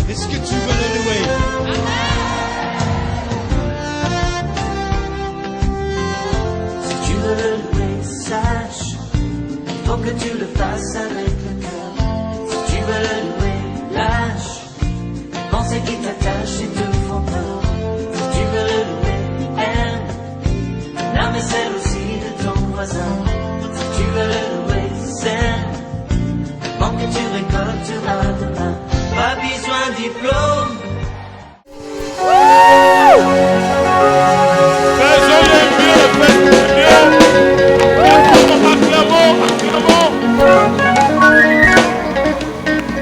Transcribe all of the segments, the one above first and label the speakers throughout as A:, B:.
A: Est-ce que tu veux le louer?
B: Si tu veux le louer, sache, il faut que tu le fasses avec le cœur. Si tu veux le louer, lâche, pensez qui t'attachent et te font peur. Si tu veux le louer, aime, l'âme est celle aussi de ton voisin. Si tu veux le louer, sème, bon que tu récolteras demain. Pas besoin de diplôme.
C: Faisons-le mieux, faisons-le mieux. Acclamons, acclamons.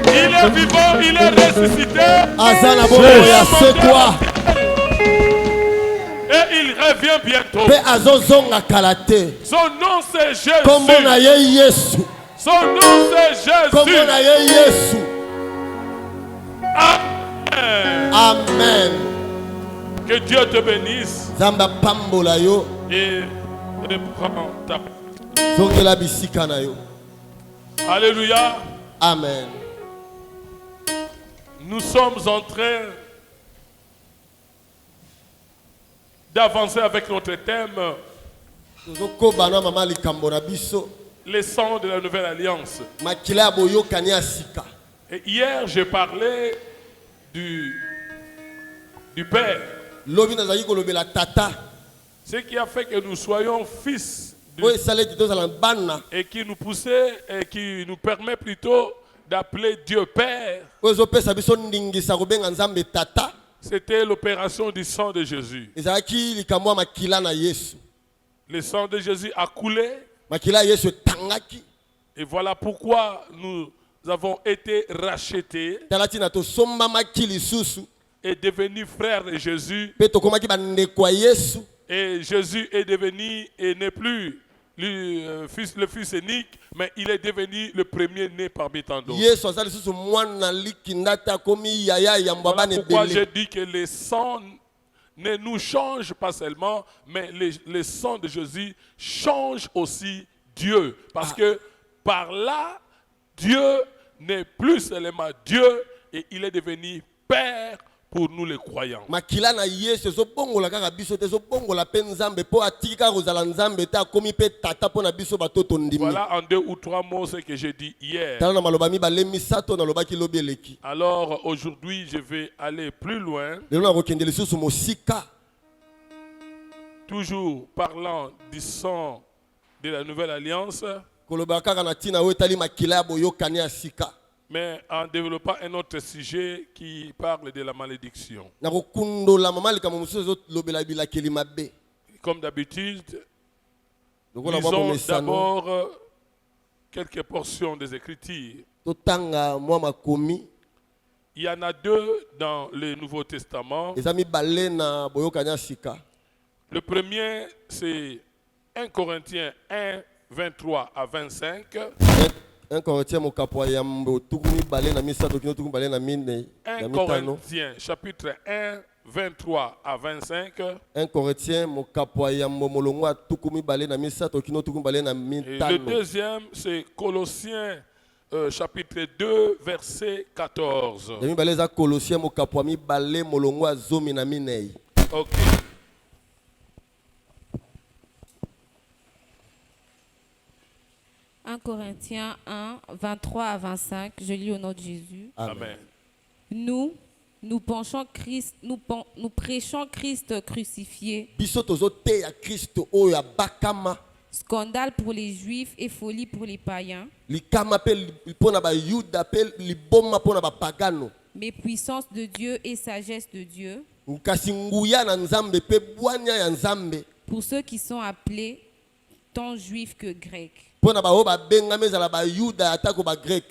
C: Il est vivant, il est ressuscité.
D: Azana bobo ya sekwa.
C: Et il revient bientôt.
D: Pe azozonga kalate.
C: Son nom c'est Jésus.
D: Kombo na ye Yesu.
C: Son nom c'est
D: Kombo
C: Jésus.
D: na ye Yesu.
C: Amen.
D: Amen.
C: Que Dieu te bénisse
D: Zamba pambola yo.
C: et reprends ta.
D: Zongela bisika na yo.
C: Alléluia.
D: Amen.
C: Nous sommes en train d'avancer avec notre thème,
D: Tozokoba na mama likambo na biso.
C: les sangs de la nouvelle alliance.
D: Makila ya boyokani ya sika.
C: Et hier, j'ai parlé du Père.
D: Lobi nazali kolobela tata.
C: Ce qui a fait que nous soyons fils
D: Oyo esaleti tozala bana.
C: et qui nous poussait et qui nous permet plutôt d'appeler Dieu Père.
D: Oyo ezopesa biso ndingisa kobenga Nzambe tata.
C: C'était l'opération du sang de Jésus.
D: Ezalaki likambo ya makila na Yesu.
C: Le sang de Jésus a coulé
D: Makila ya Yesu etangaki.
C: et voilà pourquoi nous avons été rachetés
D: Talati na tosombamaki lisusu.
C: et devenus frères de Jésus.
D: Pe tokomaki bandeko ya Yesu.
C: Et Jésus est devenu et n'est plus le fils unique, mais il est devenu le premier-né parmi tant d'autres.
D: Yesu azali lisusu mwana likindata komi yaya ya
C: Voilà
D: mbabane
C: pourquoi j'ai
D: bele.
C: dit que le sang ne nous change pas seulement, mais le sang de Jésus change aussi Dieu. Parce que par là, Dieu n'est plus seulement Dieu et il est devenu Père pour nous les croyants.
D: Makila na Yesu ezobongola kaka biso te ezobongola pe Nzambe po atiki kaka kozala Nzambe te akomi pe tata po na biso batoto ndimi.
C: Voilà en 2 ou 3 mots ce que j'ai dit hier.
D: Tala na maloba mibale misato na lobaki lobi eleki.
C: Alors aujourd'hui, je vais aller plus loin,
D: Lelo na kokende lisusu mosika.
C: toujours parlant du sang de la nouvelle alliance,
D: Koloba kaka na tina oyo etali makila ya boyokani ya sika.
C: mais en développant un autre sujet qui parle de la malédiction.
D: Na kokundola mama likambo mosusu ezolobela bilakeli mabe.
C: Comme d'habitude,
D: Lokola mwa
C: lisons
D: komesano.
C: d'abord quelques portions des Écritures.
D: Totanga mwa makomi.
C: Il y en a 2 dans le Nouveau Testament.
D: Eza mibale na boyokani ya sika.
C: Le premier, c'est 1 Corinthiens 1, 23 à 25.
D: 1 Corinthiens mokapo ya mbo tuku mibale na misato kino tuku mibale na mine
C: 1
D: na mitano.
C: Corinthiens chapitre 1, 23 à 25.
D: 1 Corinthiens mokapo ya mbo molongo ya tuku mibale na misato kino tuku mibale na
C: Et le
D: mitano.
C: deuxième, c'est Colossiens chapitre 2, verset 14.
D: Ya mibale eza Colossiens mokapo ya mibale molongo ya zomi na minei.
C: Ok.
E: Corinthiens 1, 23 à 25, je lis au nom de Jésus.
C: Amen.
E: Nous prêchons Christ crucifié,
D: Biso tozote ya Kristo oyo ya bakama.
E: scandale pour les Juifs et folie pour les païens,
D: Likama pe pona ba Yuda pe liboma pona ba pagano.
E: mais puissance de Dieu et sagesse de Dieu,
D: Kasi nguya na Nzambe pe bwanya ya Nzambe.
E: pour ceux qui sont appelés tant juifs que grecs.
D: Pona ba o ba bengame ezala ba Yuda atako ba grec.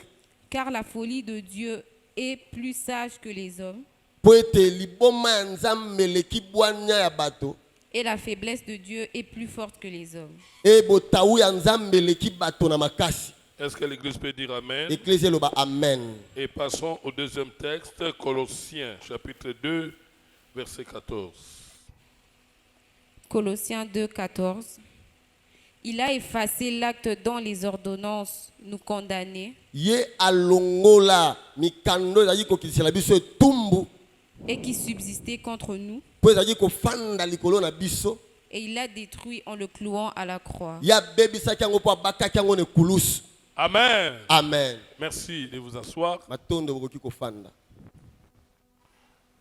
E: Car la folie de Dieu est plus sage que les hommes,
D: Po ete liboma ya Nzambe leki bwanya ya bato.
E: et la faiblesse de Dieu est plus forte que les hommes.
D: E botawu ya Nzambe leki bato na makasi.
C: Est-ce que l'Église peut dire Amen?
D: Ecclésie loba amen.
C: Et passons au deuxième texte, Colossiens chapitre 2, verset 14.
E: Colossiens 2, 14. Il a effacé l'acte dont les ordonnances nous condamnaient
D: Ye alongola mikando ezali kokisela biso etumbu
E: et qui subsistait contre nous,
D: po ezali kofanda likolo na biso.
E: et il l'a détruit en le clouant à la croix.
D: Ya bebisaki yango po abakaki yango na ekulusu.
C: Amen.
D: Amen.
C: Merci de vous asseoir.
D: Matondo bokoki kofanda.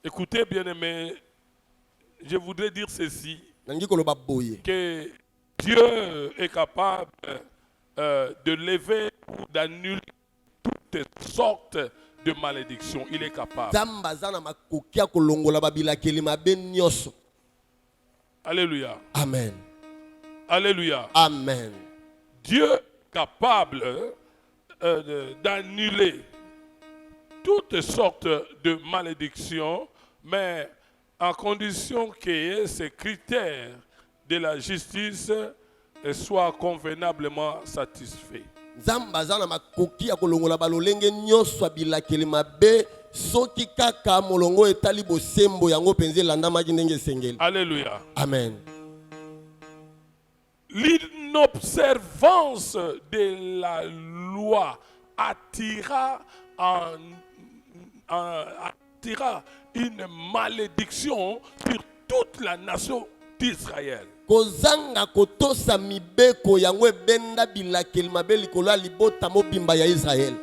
C: Écoutez, bien-aimés, je voudrais dire ceci,
D: Nangi koloba boye.
C: que Dieu est capable de lever ou d'annuler toutes sortes de malédictions. Il est capable.
D: Nzambe aza na makoki ya kolongola babilakeli mabe nyonso.
C: Alléluia.
D: Amen.
C: Alléluia.
D: Amen.
C: Dieu est capable d'annuler toutes sortes de malédictions, mais en condition que ces critères de la justice soient convenablement satisfaits.
D: Nzambe aza na makoki ya kolongola balolenge nyonso ya bilakeli mabe soki kaka molongo etali bosembo yango penze landamaki ndenge esengeli.
C: Alléluia.
D: Amen.
C: L'inobservance de la loi attira une malédiction sur toute la nation d'Israël.
D: Kozanga kotosa mibeko yango ebenda bilakeli mabe likolo ya libota mobimba ya Israël.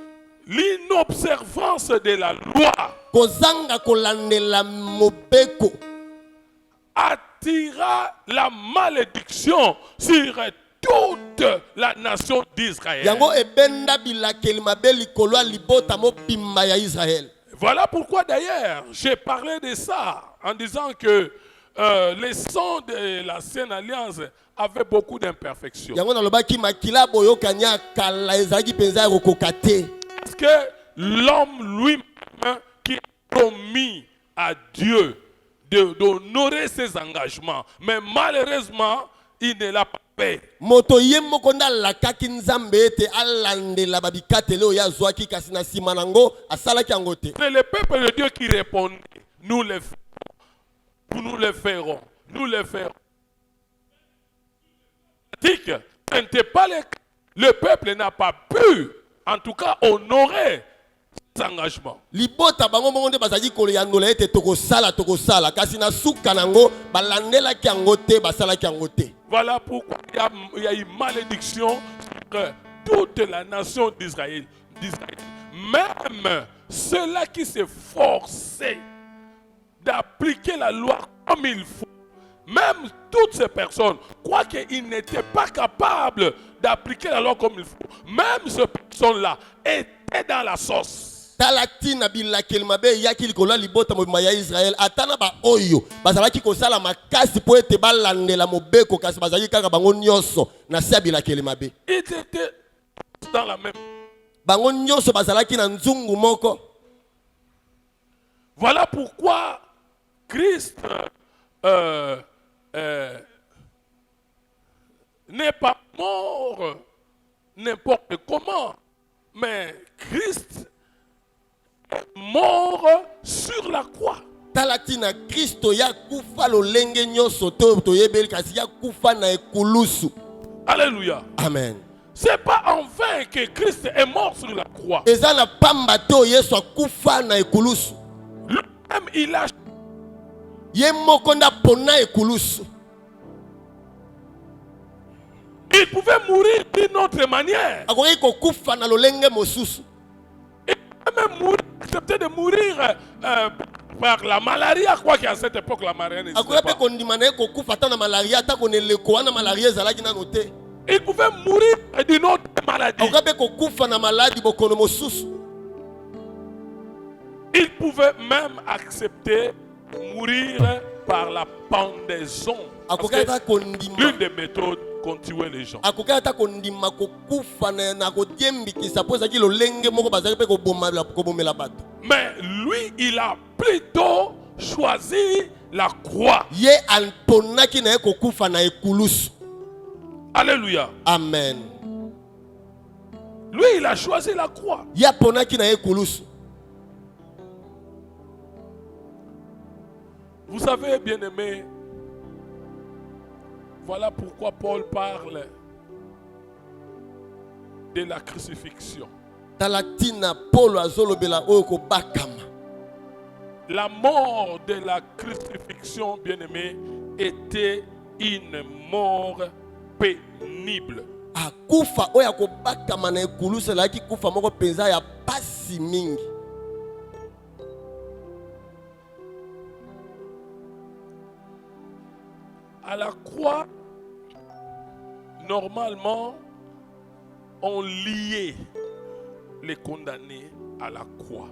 C: L'inobservance de la loi
D: Kozanga kolandela mobeko
C: attira la malédiction sur toute la nation d'Israël.
D: yango ebenda bilakeli mabe likolo ya libota mobimba ya Israël.
C: Voilà pourquoi d'ailleurs j'ai parlé de ça en disant que les sons de l'ancienne alliance avaient beaucoup d'imperfections.
D: Yango nalobaki makila boyokani ya kala ezalaki penza ya kokoka te.
C: Parce que l'homme lui-même qui a promis à Dieu d'honorer ses engagements, mais malheureusement, il ne l'a pas fait.
D: Moto ye moko ndalakaki nzambe ete alandela babikatele oyo azwaki kasi na nsima nango asalaki yango te.
C: C'est le peuple de Dieu qui répondait. Nous le ferons. Nous le ferons. Nous le ferons. Ce n'était pas le cas. Le peuple n'a pas pu, en tout cas, honorer ses engagements.
D: Libota bango mongo nde bazali koyandola ete tokosala kasi na suka nango balandelaki yango te basalaki yango te.
C: Voilà pourquoi il y a une malédiction sur toute la nation d'Israël. Même ceux-là qui s'efforçaient d'appliquer la loi comme il faut, même toutes ces personnes, quoiqu'ils n'étaient pas capables d'appliquer la loi comme il faut, même ces personnes-là étaient dans la sauce.
D: Talati na bilakeli mabe yaki likolo libota mobimba ya Israël atana ba oyo bazalaki kosala makasi po ete balandela mobeko kasi bazali kaka bango nyonso na sia bilakeli mabe.
C: Ils étaient dans la même.
D: Bango nyonso bazalaki na nzungu moko.
C: Voilà pourquoi Christ n'est pas mort n'importe comment, mais Christ est mort sur la croix.
D: Talati na Kristo ya kufa lolenge nyonso to yebeli kasi ya kufa na ekulusu.
C: Alléluia.
D: Amen.
C: C'est pas en vain que Christ est mort sur la croix.
D: Eza na pamba to Yesu akufa na ekulusu.
C: Lui-même il a
D: Ye moko nda pona ekulusu.
C: il pouvait mourir d'une autre manière.
D: Akoki kokufa na lolenge mosusu.
C: Il pouvait même mourir, accepter de mourir par la malaria, quoi qu'à cette époque la malaria n'existait
D: Akoki pe
C: pas.
D: kondima na kokufa ta na malaria ta koneleko wana malaria ezalaki na note.
C: Il pouvait mourir d'une autre maladie.
D: Akoki pe kokufa na maladi bokono mosusu.
C: Il pouvait même accepter de mourir par la pendaison. Parce
D: Akoki
C: que
D: ata kondima.
C: l'une des méthodes qu'on tuait les gens.
D: Akoki ata kondima kokufa na kodiembikisa po ezalaki lolenge moko bazali pe kobomela bato.
C: Mais lui, il a plutôt choisi la croix.
D: Ye alponaki na ye kokufa na ekulusu.
C: Alléluia.
D: Amen.
C: Lui, il a choisi la croix.
D: Ye aponaki na ye ekulusu.
C: Vous savez, bien-aimés, voilà pourquoi Paul parle de la crucifixion.
D: Talatina Paul azolobela oyo kobakama.
C: La mort de la crucifixion, bien-aimé, était une mort pénible.
D: Akufa oyo akobakama na ekulusu elaki kufa moko penza ya pasi mingi.
C: À la croix, normalement, on liait les condamnés à la croix.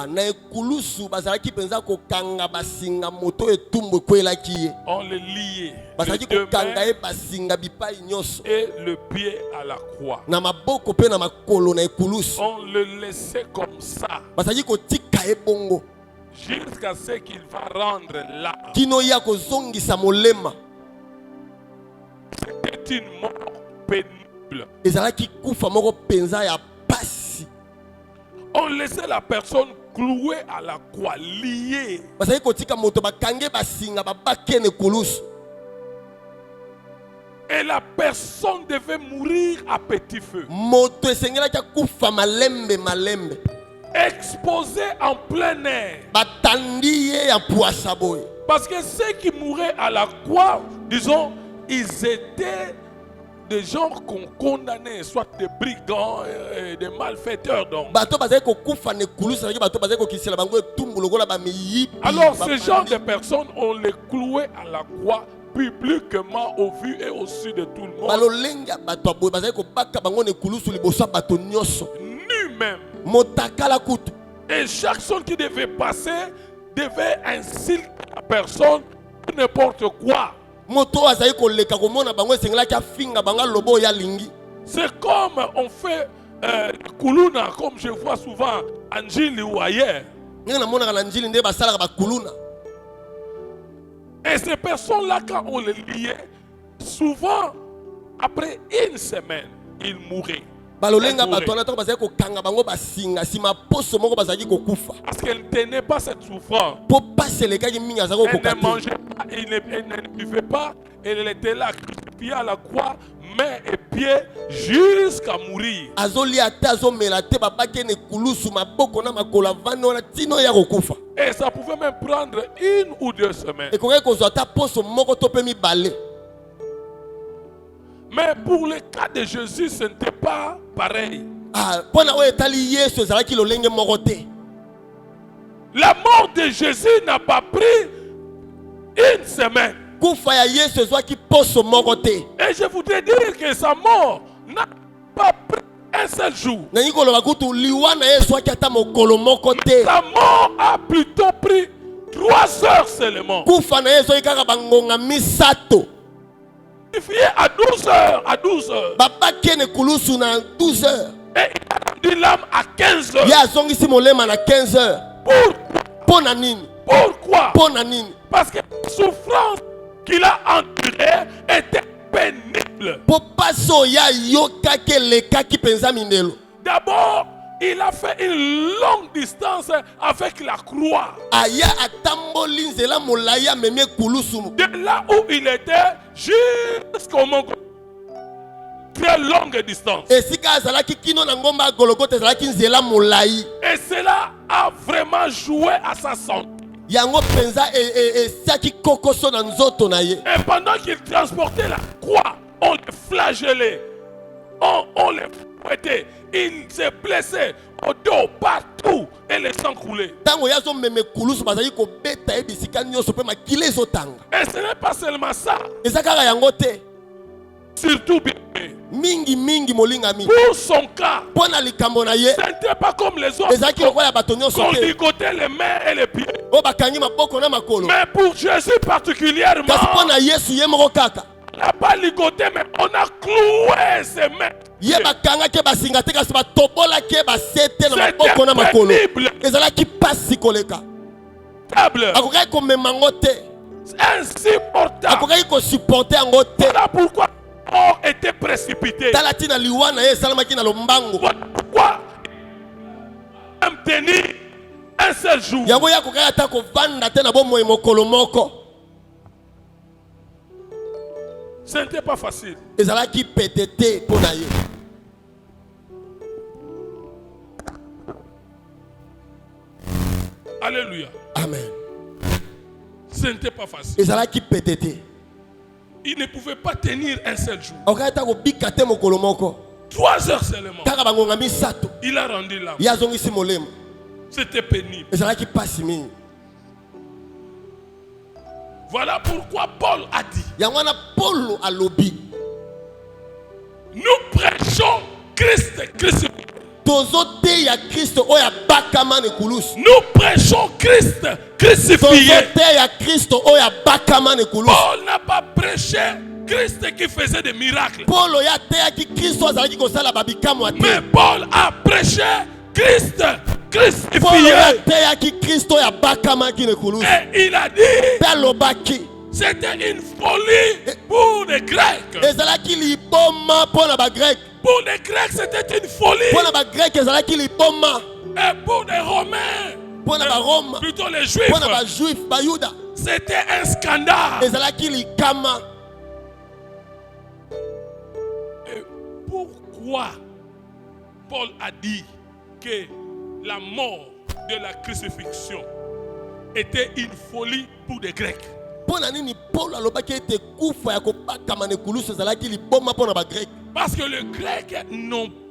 D: Na ekulusu bazalaki penza kokanga basinga moto etumbu ekwelaki ye.
C: On le liait
D: Bazalaki
C: les deux
D: kokanga
C: mains
D: ye basinga bipai nyonso.
C: et le pied à la croix.
D: Na maboko pe na makolo na ekulusu.
C: On le laissait comme ça
D: Bazalaki kotika ye bongo.
C: jusqu'à ce qu'il va rendre l'âme.
D: Kino ya kozongisa molema.
C: C'était une mort pénible.
D: Ezalaki kufa moko penza ya pasi.
C: On laissait la personne clouée à la croix, liée.
D: Bazalaki kotika moto bakange basinga babake na ekulusu.
C: Et la personne devait mourir à petit feu,
D: Moto esengelaki akufa malembe malembe.
C: exposé en plein air.
D: Batandi ye ya puasa boye.
C: Parce que ceux qui mouraient à la croix, disons, ils étaient des gens qu'on condamnait, soit des brigands, des malfaiteurs. Donc.
D: Bato bazali kokufa na ekulusu na bato bazali kokisela bango etumbu lokola ba miyibi.
C: Alors, ce genre de personnes, on les clouait à la croix publiquement au vu et au su de tout le monde.
D: Balolenga bato boye bazali kobaka bango na ekulusu liboso ya bato nyonso.
C: Nu même.
D: Motakala kutu.
C: Et chaque personne qui devait passer devait insulter la personne pour n'importe quoi.
D: Moto azali koleka komona bango esengelaki afinga bango lobo ya lingi.
C: C'est comme on fait kuluna, comme je vois souvent en Njili ou ailleurs.
D: Ngai namonaka na njili nde basalaka bakuluna.
C: Et ces personnes-là, quand on les liait, souvent, après une semaine, ils mouraient.
D: Balolenga
C: Elles
D: bato
C: mouraient.
D: wana to bazali kokanga bango basinga sima poso moko bazali kokufa.
C: Parce qu'elles ne tenaient pas cette souffrance.
D: Po pasi elekaki mingi azali
C: Elles ne
D: kokokate.
C: mangeaient pas, elles ne buvaient pas. Elles étaient là, crucifiées à la croix, mains et pieds, jusqu'à mourir.
D: Azolia te azomela te babaki na ekulusu maboko na makolo avandi wana tino ya kokufa.
C: Et ça pouvait même prendre 1 ou 2 semaines.
D: Ekokaki kozwa ata poso moko to pe mibale.
C: Mais pour le cas de Jésus, ce n'était pas pareil.
D: Mpona oyo etali Yesu ezalaki lolenge moko te.
C: La mort de Jésus n'a pas pris 1 semaine.
D: Kufa ya Yesu ezwaki poso moko te.
C: Et je voudrais dire que sa mort n'a pas pris un seul jour.
D: Nangi koloba kutu liwa na ye ezwaki ata mokolo moko te.
C: Sa mort a plutôt pris 3 heures seulement.
D: Kufa na ye ezwaki kaka bangonga misato.
C: Crucifié à 12 heures. À 12 heures.
D: Babaki na ekulusu na 12 heures.
C: Et il a rendu l'âme à 15 heures.
D: Ye azongisi molema na 15 heures.
C: Pourquoi?
D: Pona nini?
C: Pourquoi?
D: Pona nini?
C: Parce que la souffrance qu'il a endurée était pénible.
D: Po paso ya yokaki elekaki penza mindelo.
C: D'abord, il a fait une longue distance avec la croix.
D: Aya atamboli nzela molai amemi ekulusu.
C: De là où il était jusqu'au mont. Très longue distance.
D: Esika azalaki kino na ngomba ya Golgotha ezalaki nzela molai.
C: Et cela a vraiment joué à sa santé.
D: Yango penza esiaki kokoso na nzoto na ye.
C: Et pendant qu'il transportait la croix, on le flagellait, on le fouettait, il s'est blessé au dos, partout, et le sang coulait.
D: Tango ya azomema ekulusu bazali kobeta ye bisika nyonso mpe makila ezotanga.
C: Et ce n'est pas seulement ça,
D: Eza kaka yango te.
C: surtout bien,
D: Mingi mingi molingami.
C: pour son cas,
D: Mpo na likambo na ye
C: ce n'était pas comme les autres
D: ezalaki lokola ya bato nyonso
C: qu'on
D: te.
C: ligotait les mains et les pieds.
D: Oyo bakangi maboko na makolo.
C: Mais pour Jésus particulièrement,
D: Kasi mpo na Yesu ye moko kaka.
C: on n'a pas ligoté, mais on a cloué ses mains.
D: Ye bakangaki basinga te kasi batobolaki ye basete na
C: C'était
D: maboko na makolo.
C: pénible.
D: Ezalaki pasi koleka.
C: Table,
D: Akokaki komema yango te.
C: insupportable.
D: Akokaki kosupporte yango te.
C: Voilà pourquoi mort était précipité.
D: Tala tina liwa na ye esalamaki na lombango.
C: Voilà pourquoi même tenir un seul jour.
D: Yango ya kokaki ata kovanda te na bomoi mokolo moko.
C: Ce n'était pas facile.
D: Ezalaki pete te mpo na ye.
C: Alléluia.
D: Amen.
C: Ce n'était pas facile.
D: ezalaki petete
C: Il ne pouvait pas tenir un seul jour.
D: okata kobika te mokolo moko
C: 3 heures seulement.
D: kaka bangonga misato
C: Il a rendu l'âme.
D: ye azongisi molemo
C: C'était pénible.
D: ezalaki pasi mingi
C: Voilà pourquoi Paul a dit,
D: yango wana polo alobi
C: nous prêchons Christ crucifié.
D: tozoteya kristo oyo abakama na ekulusu
C: Nous prêchons Christ crucifié.
D: tozoteya kristo oyo abakama na ekulusu
C: Paul n'a pas prêché Christ qui faisait des miracles.
D: polo ye ateyaki kristo azalaki kosala babikamwa
C: Mais
D: te
C: Paul a prêché Christ
D: polo ye
C: crucifié.
D: ateyaki kristo oyo abakamaki na ekulusu
C: Et il a dit,
D: mpe alobaki
C: c'était une folie pour les Grecs.
D: ezalaki liboma mpo na bagrek
C: Pour les Grecs, c'était une folie.
D: mpo na bagrek ezalaki liboma
C: Et pour les Romains,
D: mpo na baroma
C: plutôt les
D: mpo na
C: Juifs,
D: bajuif bayuda
C: c'était un scandale.
D: ezalaki likama
C: Et pourquoi Paul a dit que la mort de la crucifixion était une folie pour les Grecs?
D: mpo na nini polo alobaki ete kufa ya kobakama na ekulusu ezalaki liboma mpo na bagrek
C: Parce que les Grecs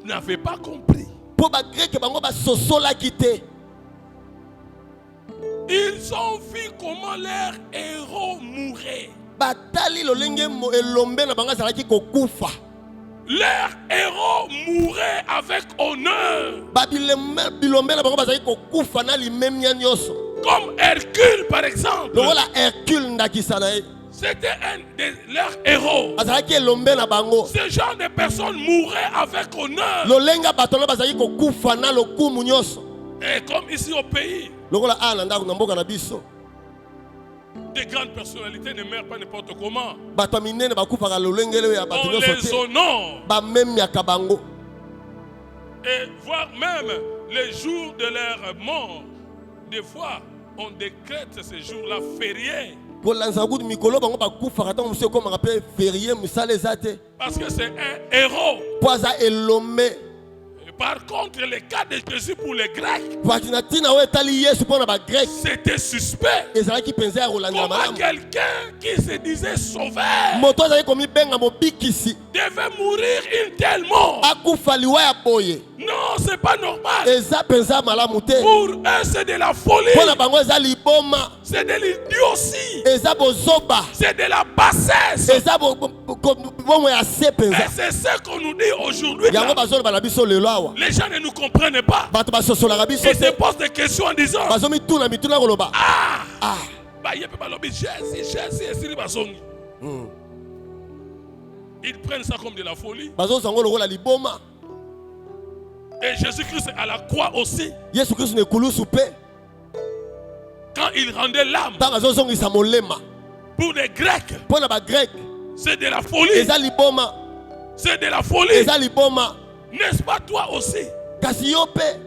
C: n'avaient pas compris.
D: mpo bagreke bango basosolaki te
C: Ils ont vu comment leurs héros mouraient.
D: batali lolenge elombe na bango azalaki kokufa
C: Leurs héros mouraient avec honneur.
D: bilombe na bango bazalaki kokufa na limemia nyonso
C: Comme Hercule, par exemple.
D: lokola hercule ndakisa na ye
C: C'était un de leurs héros.
D: azalaki elombe na bango
C: Ce genre de personnes mouraient avec honneur.
D: lolenga bato na bazalaki kokufa na lokumu nyonso
C: Et comme ici au pays,
D: lokola a na ndako na mboka na biso
C: des grandes personnalités ne meurent pas n'importe comment.
D: bato ya minene bakufaka lolengele oyo ya bato
C: On
D: nyonso
C: les
D: te
C: honore.
D: bamemiaka bango
C: Et voire même les jours de leur mort. Des fois, on décrète ces jours-là fériés.
D: kolanza kutu mikolo bango bakufaka ntango mosu ekomaka mpe ferie mosala eza te
C: Parce que c'est un héros.
D: mpo aza elombe
C: Et par contre, le cas de Jésus pour les Grecs,
D: pati na ntina oyo etali yesu mpo na bagrek
C: c'était suspect.
D: ezalaki mpenza ya kolandela
C: Comment
D: malamu
C: quelqu'un qui se disait sauveur
D: moto azalaki komibenga mobikisi
C: devait mourir une telle mort?
D: akufa liwa ya boye
C: Non, c'est pas normal.
D: eza mpenza malamu te
C: Pour eux, c'est de la folie.
D: mpo na bango eza liboma
C: C'est de l'idiotie.
D: eza bozoba
C: C'est de la bassesse.
D: eza bomo ya se
C: Et
D: mpenza
C: c'est ce qu'on nous dit aujourd'hui.
D: yango
C: là.
D: bazoloba na biso lelo awa
C: Les gens ne nous comprennent pas.
D: bato basosolaka biso
C: Ils se
D: te
C: posent des questions en disant,
D: bazomituna mituna koloba
C: ah, bah, il y a pas de Jésus, et Siri Basongi. Ils prennent ça comme de la folie.
D: bazozango lokola liboma
C: Et Jésus-Christ à la croix aussi,
D: yesu kristu na ekulusu mpe
C: quand il rendait l'âme
D: ntango azozongisa molema
C: pour les Grecs,
D: mpo na bagrek
C: c'est de la folie.
D: eza liboma
C: C'est de la folie.
D: eza liboma
C: N'est-ce pas toi aussi?
D: kasi yo mpe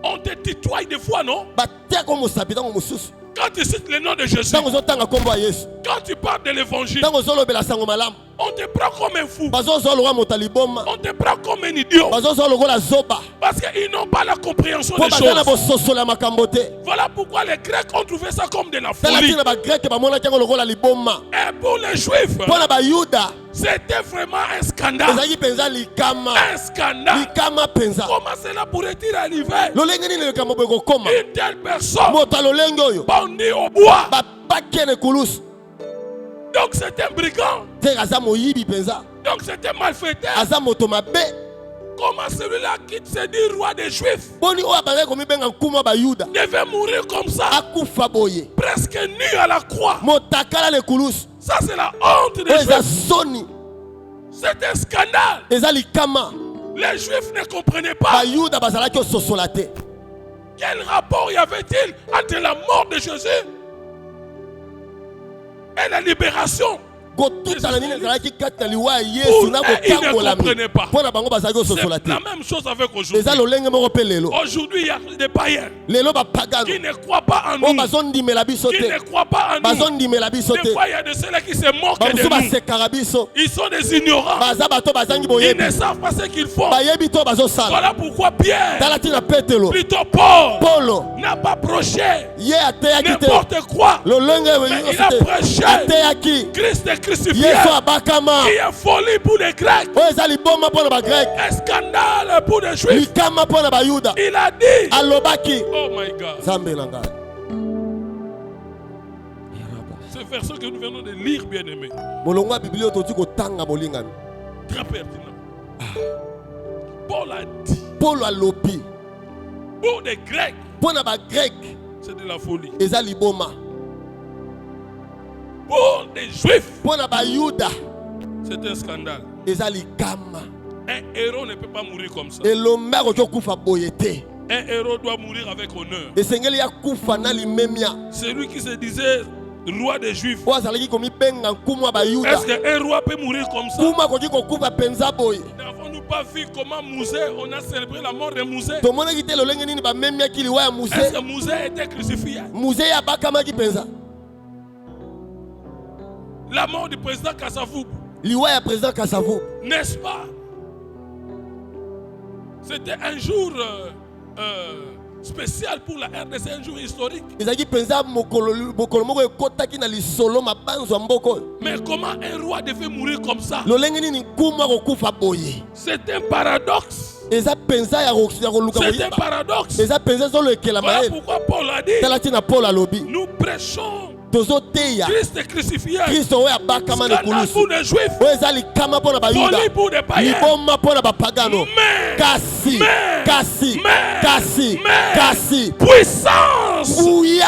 C: On te tutoie des fois, non?
D: batiaka mosapi ntango mosusu
C: Quand tu cites le nom de Jésus,
D: ntango ozotanga nkombo ya yesu
C: quand tu parles de l'évangile,
D: ntango ozolobela sango malamu
C: on te prend comme un fou.
D: bazozwa lokola moto ya liboma
C: On te prend comme un idiot.
D: bazozwa lokola zoba
C: Parce qu'ils n'ont pas la compréhension
D: mpo
C: des
D: baza na
C: choses.
D: bososola ya makambo te
C: Voilà pourquoi les Grecs ont trouvé ça comme de la
D: tala
C: folie.
D: ntina bagreke bamonaki yango lokola liboma
C: Et pour les Juifs,
D: mpo na bayuda
C: c'était vraiment un scandale.
D: ezalaki mpenza likama
C: Un scandale.
D: likama mpenza
C: Comment cela pourrait-il arriver?
D: lolenge nini likambo boye kokoma
C: Une telle personne
D: moto ya lolenge oyo
C: bandit au bois.
D: bapaki na ekulusu
C: Donc c'est un brigand.
D: te aza moyibi mpenza
C: Donc c'est un malfaiteur.
D: aza moto mabe
C: Comment celui-là qui se dit roi des Juifs
D: boni oyo abandaki komibenga nkuma bayuda
C: devait mourir comme ça,
D: akufa boye
C: presque nu à la croix?
D: moto akala na ekulusu
C: Ça c'est la honte des
D: oyo eza
C: Juifs.
D: soni
C: C'est un scandale.
D: eza likama
C: Les Juifs ne comprenaient pas.
D: bayuda bazalaki ososola te
C: Quel rapport y avait-il entre la mort de Jésus et la libération
D: kotuta na nini ezalaki kati na liwa ya
C: Pour
D: Yesu na
C: eux, ils ne
D: kotambola
C: comprenaient pas.
D: mpo na bango bazalaki ososola
C: C'est
D: te
C: la même chose avec
D: eza
C: aujourd'hui.
D: lolenge moko mpe lelo
C: Aujourd'hui, il y a des païens
D: lelo bapagano
C: qui ne croient pas en
D: oyo
C: nous.
D: bazondimela biso
C: Qui
D: te
C: ne croient pas en nous.
D: bazondimela biso
C: Des
D: te
C: fois, il y a de ceux-là qui se moquent de
D: bamosusu
C: nous.
D: basekaka biso
C: Ils sont des ignorants.
D: baza bato bazangi
C: Ils
D: boyebi
C: ne savent pas ce qu'ils font.
D: bayebi to bazosala
C: Voilà pourquoi Pierre,
D: tala ntina petelo
C: plutôt Paul,
D: polo
C: n'a pas prêché
D: ye ateyaki te
C: n'importe quoi.
D: lolenge
C: Mais il
D: nyonso
C: a
D: te
C: prêché
D: ateyaki
C: Christ est crucifié,
D: yesu abakama
C: qui est folie pour les Grecs,
D: oyo eza liboma mpo na bagrek
C: un scandale pour les Juifs.
D: likama mpo na bayuda
C: Il a dit,
D: alobaki
C: oh my God,
D: nzambe na ngai
C: ce verset que nous venons de lire, bien aimé,
D: molongo ya biblia oyo tozi kotanga molingami
C: très pertinent. Paul a dit,
D: polo alobi
C: pour les Grecs,
D: mpo na bagrek
C: c'est de la folie.
D: eza liboma
C: Pour les Juifs,
D: mpo na bayuda
C: c'est un scandale.
D: eza likama
C: Un héros ne peut pas mourir comme ça.
D: elombe akoki okufa boye te
C: Un héros doit mourir avec honneur.
D: esengeli ya kufa na limemia
C: Celui qui se disait roi des Juifs,
D: oyo azalaki komibenga nkumu ya bayuda
C: est-ce qu'un roi peut mourir comme ça?
D: nkumu akoki kokufa mpenza boye
C: N'avons-nous pas vu comment Mousée, on a célébré la mort de Mousée?
D: tomonaki te lolenge nini bamemiaki liwa ya
C: Est-ce
D: muse
C: que Mousée était crucifié?
D: muse ye abakamaki mpenza
C: La mort du président Kassavou,
D: liwa ya président kasavu
C: n'est-ce pas? C'était un jour spécial pour la RDC, un jour historique.
D: ezalaki mpenza mokolo moko ekotaki na lisolo mabanzo ya mboka oyo
C: Mais comment un roi devait mourir comme ça?
D: lolenge nini nkumu akokufa boye
C: C'est un paradoxe.
D: eza mpenza ya koluka
C: C'est un
D: koyeba
C: paradoxe.
D: eza mpenza ezolekela
C: Voilà
D: mayele
C: pourquoi Paul a dit,
D: tala ntina paul alobi
C: nous prêchons
D: tozoteya
C: Christ est crucifié.
D: kristo oyo abakama na
C: Scandale
D: ekulusu
C: pour les Juifs,
D: oyo eza likama mpo na bayuda
C: folie pour les païens.
D: liboma mpo na bapagano
C: Mais,
D: kasi
C: mais,
D: kasi
C: mais,
D: kasi
C: mais,
D: kasi
C: puissance
D: nguya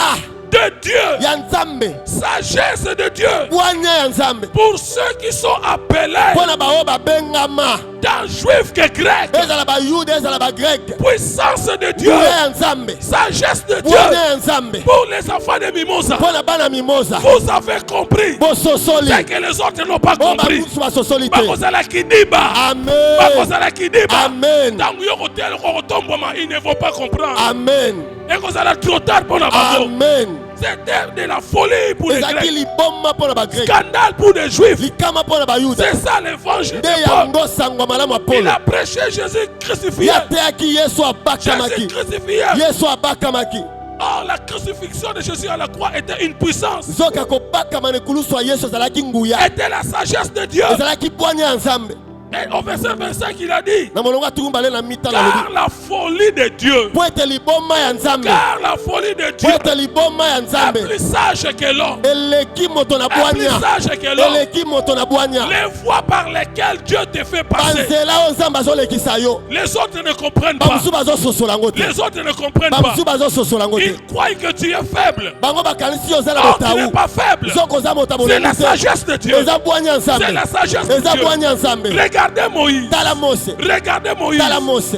C: de Dieu,
D: ya nzambe
C: sagesse de Dieu,
D: bwanya ya nzambe
C: pour ceux qui sont appelés,
D: mpo na baoyo babengama
C: tant juifs que grecs,
D: ezala bayuda ezala bagreke
C: puissance de Dieu,
D: nguya ya nzambe
C: sagesse de
D: bwanya
C: Dieu,
D: ya nzambe
C: pour les enfants de Mimosa.
D: mpo na bana mimoza
C: Vous avez compris
D: bososoli
C: ce que les autres n'ont pas
D: oyo
C: compris.
D: bakusu basosoli te
C: Bakozala kidiba,
D: amen
C: bakozala kidiba.
D: amen
C: Tango yoko tel ko tomboma, ils ne vont pas comprendre.
D: amen
C: Et kozala trop tard pour la bango.
D: amen
C: C'était de la folie pour les
D: ezalaki
C: Grecs,
D: liboma mpo na bagreke
C: scandale pour les Juifs.
D: likama mpo na bayuda
C: C'est ça l'évangile
D: nde
C: de Paul.
D: yango sango malamu ya
C: Il
D: polo
C: a prêché Jésus crucifié.
D: ye ateyaki yesu
C: Jésus
D: abakamaki
C: crucifié.
D: yesu abakamaki
C: Or, la crucifixion de Jésus à la croix était une puissance.
D: nzoka kobakama na ekulusu ya yesu ezalaki nguya
C: Était la sagesse de Dieu.
D: ezalaki bwanya ya nzambe
C: Et au verset 25, il a dit,
D: na molongo atuku mbale na mitano
C: car
D: alobi
C: la folie de Dieu,
D: po ete liboma ya nzambe
C: car la folie de
D: po
C: Dieu
D: ete liboma ya
C: est
D: nzambe
C: plus sage que l'homme.
D: eleki moto na
C: Est plus
D: bwanya
C: sage que l'homme.
D: eleki moto na bwanya
C: Les voies par lesquelles Dieu te fait passer,
D: banzela oyo nzambe azolekisa yo
C: les autres ne comprennent pas.
D: bamosusu bazososola yango te
C: Les autres ne comprennent pas.
D: bamosusu bazososola yango te
C: Ils croient que tu es faible.
D: bango bakanisi yo oza na
C: Or, tu n'es
D: botawu
C: pas faible.
D: soki oza moto ya
C: C'est la
D: bolenge te
C: sagesse de Dieu.
D: eza bwanya ya
C: C'est
D: nzambe
C: la sagesse de
D: eza
C: Dieu.
D: bwanya ya nzambe
C: Regardez Moïse.
D: tala mose
C: Regardez Moïse.
D: tala mose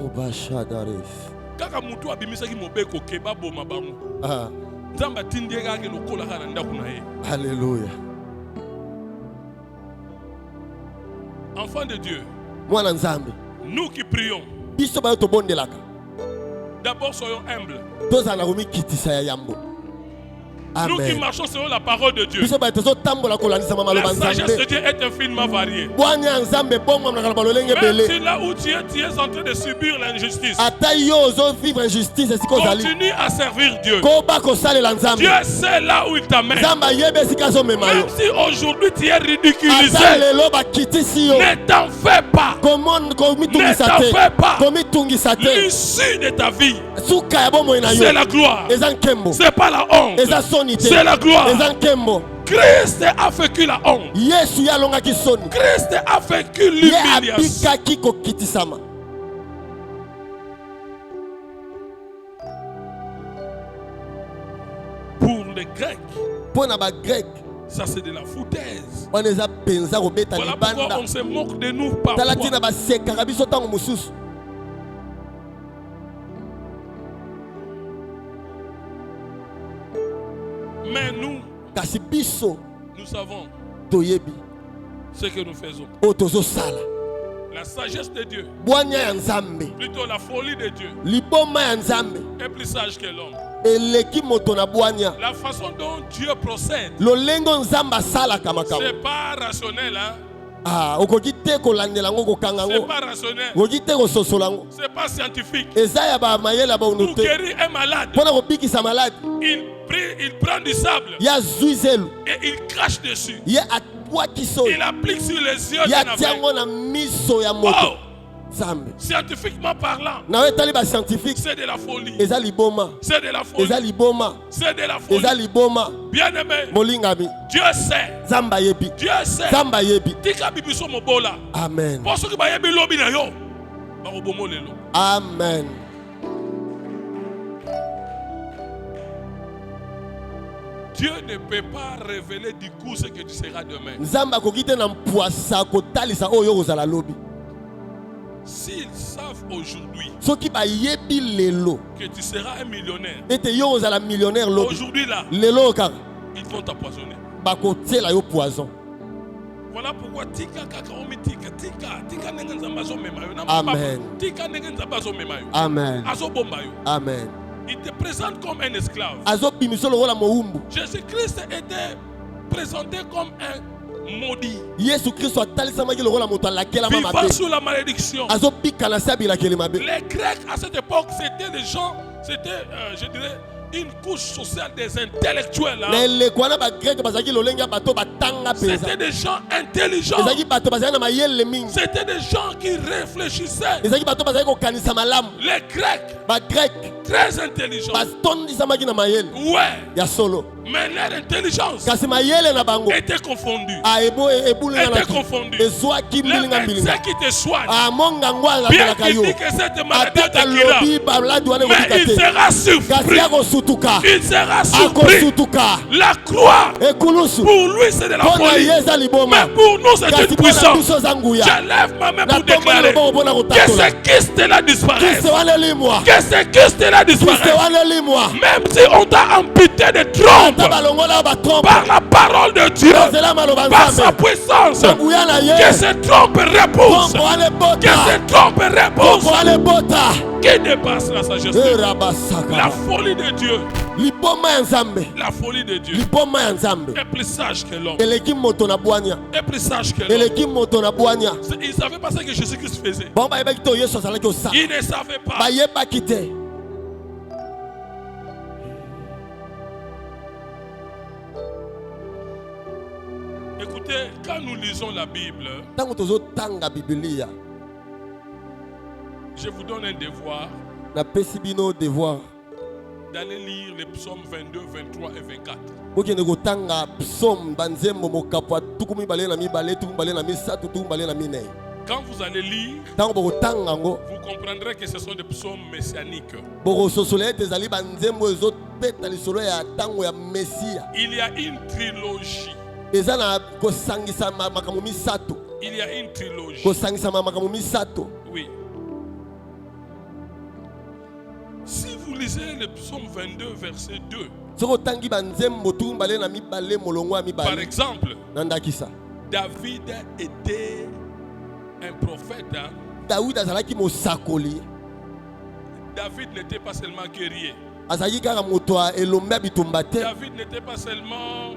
D: obashadares
C: Kaka mutu abimisaki mobeko ke baboma bango. Nzambe atindi ye kaka lokola kaka na ndako na ye.
D: halleluya
C: Enfants de Dieu,
D: mwana nzambe
C: nous qui prions,
D: biso bayo tobondelaka
C: d'abord soyons humbles.
D: tozala na komikitisa ya yambo
C: Nous qui
D: amen
C: marchons selon la parole de Dieu.
D: biso bayo tozotambola kolandisama
C: La
D: maloba
C: sagesse de
D: nzambe
C: Dieu est infiniment variée.
D: bwanya ya nzambe ebongwamnaka na balolenge
C: Même
D: ebele
C: si là où tu es en train de subir l'injustice,
D: ata yo ozovivre injustice esika ozali
C: continue à servir Dieu.
D: koba kosalela nzambe
C: Dieu sait là où il t'amène.
D: nzambe ayeba esika azomema yo
C: Même si aujourd'hui tu es
D: ata
C: ridiculisé,
D: lelo bakitisi yo
C: ne t'en fais pas.
D: komitungisa
C: Ne t'en fais pas.
D: te komitungisa te
C: L'issue de ta vie,
D: suka ya bomoi na
C: c'est
D: yo
C: la gloire.
D: eza nkembo
C: C'est pas la honte.
D: eza soni te
C: C'est la gloire.
D: eza nkembo
C: Christ a vécu la honte.
D: yesu ye alongaki soni
C: Christ a vécu
D: ye
C: l'humiliation.
D: abikaki kokitisama
C: Pour les Grecs,
D: mpo na bagrek
C: ça c'est de la foutaise.
D: wana eza mpenza kobeta
C: Voilà pourquoi
D: libanda
C: on se moque de nous
D: tala
C: parfois.
D: ntina basekaka biso ntango mosusu
C: Mais nous,
D: kasi biso
C: nous savons
D: toyebi
C: ce que nous faisons.
D: oyo tozosala.
C: La sagesse de Dieu,
D: Bwanya ya Nzambe,
C: plutôt la folie de Dieu,
D: liboma ya Nzambe
C: est plus sage que l'homme.
D: eleki moto na bwanya.
C: La façon dont Dieu procède,
D: Lolengo Nzambe asalaka makambo.
C: c'est pas rationnel, hein?
D: Okoki te kolandela ngo kokanga
C: C'est
D: ngo.
C: pas rationnel,
D: Okoki te kososola ngo.
C: c'est pas scientifique.
D: Eza ya ba mayela ba
C: Pour
D: unote.
C: guérir un malade,
D: Pona kobikisa malade.
C: il prend du sable
D: Ya zuizelu.
C: et il crache dessus.
D: Ye atwaki so.
C: Il applique sur les yeux
D: Ya
C: d'un aveugle.
D: tiango na miso ya moto.
C: Oh,
D: Nzambe.
C: scientifiquement parlant,
D: Na wetali ba scientifique.
C: c'est de la folie.
D: Eza liboma.
C: C'est de la folie.
D: Eza liboma.
C: C'est de la folie.
D: Eza liboma.
C: Bien-aimé,
D: Molingami.
C: Dieu sait.
D: Nzambe yebi.
C: Dieu sait.
D: Nzambe yebi.
C: Tika bibiso mobola.
D: Amen.
C: Pour ceux qui bayebi lobi na yo, barobomo lelo.
D: Amen.
C: Dieu ne peut pas révéler du coup ce que tu seras demain.
D: Nzambe akoki te na mpwasa kotalisa oyo kozala lobi.
C: S'ils savent aujourd'hui
D: Soki bayebi lelo
C: que tu seras un millionnaire,
D: ete yo kozala millionnaire lobi.
C: aujourd'hui là,
D: Lelo kaka
C: ils vont t'empoisonner.
D: bakotiela yo poison.
C: Voilà pourquoi tika kaka omi tika ndenge nzambe azomema yo. Na
D: Amen.
C: papa, tika ndenge nzambe azomema yo.
D: Amen.
C: Azobomba yo.
D: Amen.
C: Il te présente comme un esclave.
D: Azobimisa lokola mowumbu.
C: Jésus-Christ était présenté comme un maudit,
D: Yesu Kristo atalisamaki lokola moto alakelama
C: vivant
D: mabe.
C: sous la malédiction.
D: Azobika na se abilakeli mabe.
C: Les Grecs à cette époque, c'était des gens, c'était, je dirais, une couche sociale des intellectuels.
D: Na
C: Hein.
D: eleko wana bagreke bazalaki lolenge ya bato batanga
C: C'était
D: mpenza.
C: des gens intelligents.
D: Ezalaki bato bazalaki na mayele mingi.
C: C'était des gens qui réfléchissaient.
D: Ezalaki bato bazalaki kokanisa malamu.
C: Les Grecs,
D: Bagreke
C: très intelligents.
D: batondisamaki na mayele
C: Ouais,
D: ya solo.
C: mais leur intelligence
D: Kasi mayele na bango
C: était confondue.
D: ebulinga
C: Était
D: na
C: confondue.
D: ezwaki
C: Les
D: mbilinga
C: médecins
D: mbilinga.
C: qui te soignent,
D: Mongango
C: bien
D: alandelaka
C: qu'il
D: yo.
C: dit que cette maladie est
D: Ataka
C: tequila,
D: lobi baladi wana
C: mais
D: ekobika
C: il
D: te.
C: sera
D: Kasi
C: surpris.
D: akosutuka.
C: Il sera surpris.
D: Akosutuka.
C: La croix,
D: Ekulusu.
C: pour lui, c'est de la
D: Mpona
C: folie.
D: ye eza liboma.
C: Mais pour nous, c'est
D: Kasi
C: une
D: mpona
C: puissance.
D: biso eza nguya.
C: J'élève ma main
D: Na
C: pour
D: tomba
C: déclarer
D: loboko mpona
C: que
D: kotatola.
C: ce kyste-là disparaisse.
D: Kristo wana elimwa.
C: Que ce kyste-là
D: Kristo
C: disparaisse.
D: wana elimwa.
C: Même si on t'a amputé de
D: Ata
C: trompe
D: balongola batrompe.
C: par la parole de Dieu,
D: Nzela maloba
C: par sa
D: Nzambe.
C: puissance,
D: Na nguya na ye.
C: que ces trompes repoussent.
D: Trompe wana
C: Que
D: ebota.
C: ces trompes repoussent.
D: Trompe wana ebota.
C: Qui dépasse la sagesse de Dieu? La
D: Erabasaka.
C: folie de Dieu.
D: Liboma ya Nzambe.
C: La folie de Dieu
D: Liboma ya Nzambe.
C: est plus sage que l'homme.
D: Eleki moto na bwanya.
C: Est plus sage que l'homme.
D: Eleki moto na bwanya.
C: Il ne savait pas ce que Jésus-Christ faisait.
D: Bon bayebaki te Yesu azalaki osala.
C: Il ne savait pas.
D: Bayebaki te.
C: Écoutez, quand nous lisons la Bible,
D: Ntango tozotanga Biblia,
C: je vous donne un devoir
D: napesi bino devoir.
C: d'aller lire les psaumes 22, 23 et 24.
D: Bokende kotanga psaume banzembo mokapo tuku mibale na mibale, tuku mibale na misatu, tuku mibale na minei.
C: Quand vous allez lire,
D: Ntango bokotanga yango,
C: vous comprendrez que ce sont des psaumes messianiques.
D: bokososola ete ezali banzembo ezobeta lisolo ya ntango ya Mesia.
C: Il y a une trilogie.
D: Eza na kosangisa makambo misato.
C: Il y a une trilogie.
D: Kosangisa makambo misato.
C: Oui. Si vous lisez le psaume 22, verset 2,
D: Soko tangi banzembo tuku mibale na mibale molongo ya
C: par
D: mibale.
C: exemple,
D: Nandakisa.
C: David était un prophète. Hein?
D: David azalaki mosakoli.
C: David n'était pas seulement guerrier.
D: Azalaki kaka moto ya elombe ya bitumba te.
C: David n'était pas seulement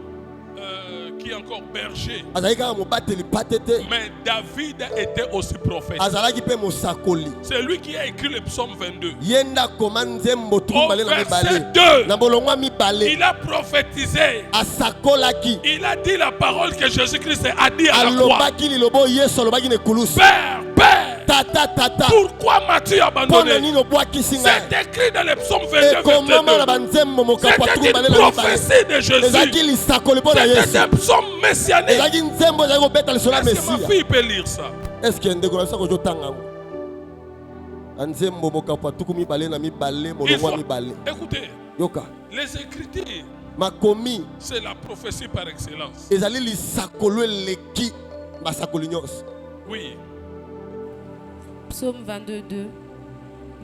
C: qui est encore berger.
D: Azalaki kaka mobateli pate te.
C: Mais David était aussi prophète.
D: Azalaki pe mosakoli.
C: C'est lui qui a écrit le psaume 22.
D: Yenda koma nzembo tuku
C: Au
D: mibale na
C: verset
D: mibale.
C: 2,
D: Na bolongo ya mibale.
C: il a prophétisé.
D: Asakolaki.
C: Il a dit la parole que Jésus-Christ a dit à la croix.
D: Alobaki lilobo Yesu alobaki na ekulusu.
C: Père, Père,
D: Tata.
C: pourquoi m'as-tu
D: Mpona
C: abandonné?
D: nini obwakisi ngai?
C: C'est écrit dans le psaume 22,
D: Ekomama na
C: verset 2.
D: banzembo mokapo tuku
C: C'était
D: mibale
C: une
D: na mibale.
C: prophétie de
D: Ezalaki
C: Jésus.
D: lisakoli mpona
C: C'était
D: Yesu.
C: un psaume messianique.
D: Ezalaki nzembo ezalaki kobeta lisolo ya
C: Est-ce que ma
D: Mesia.
C: fille peut lire ça?
D: Eske ndeko na biso kozotanga yango? Nzembo mokapo tuku mibale na mibale
C: Il
D: molongo ya
C: faut-
D: mibale.
C: Écoutez,
D: Yoka.
C: les Écritures,
D: Makomi
C: c'est la prophétie par excellence.
D: ezali lisakolo eleki basakoli nyonso.
C: Oui.
E: Psaume 22, 2.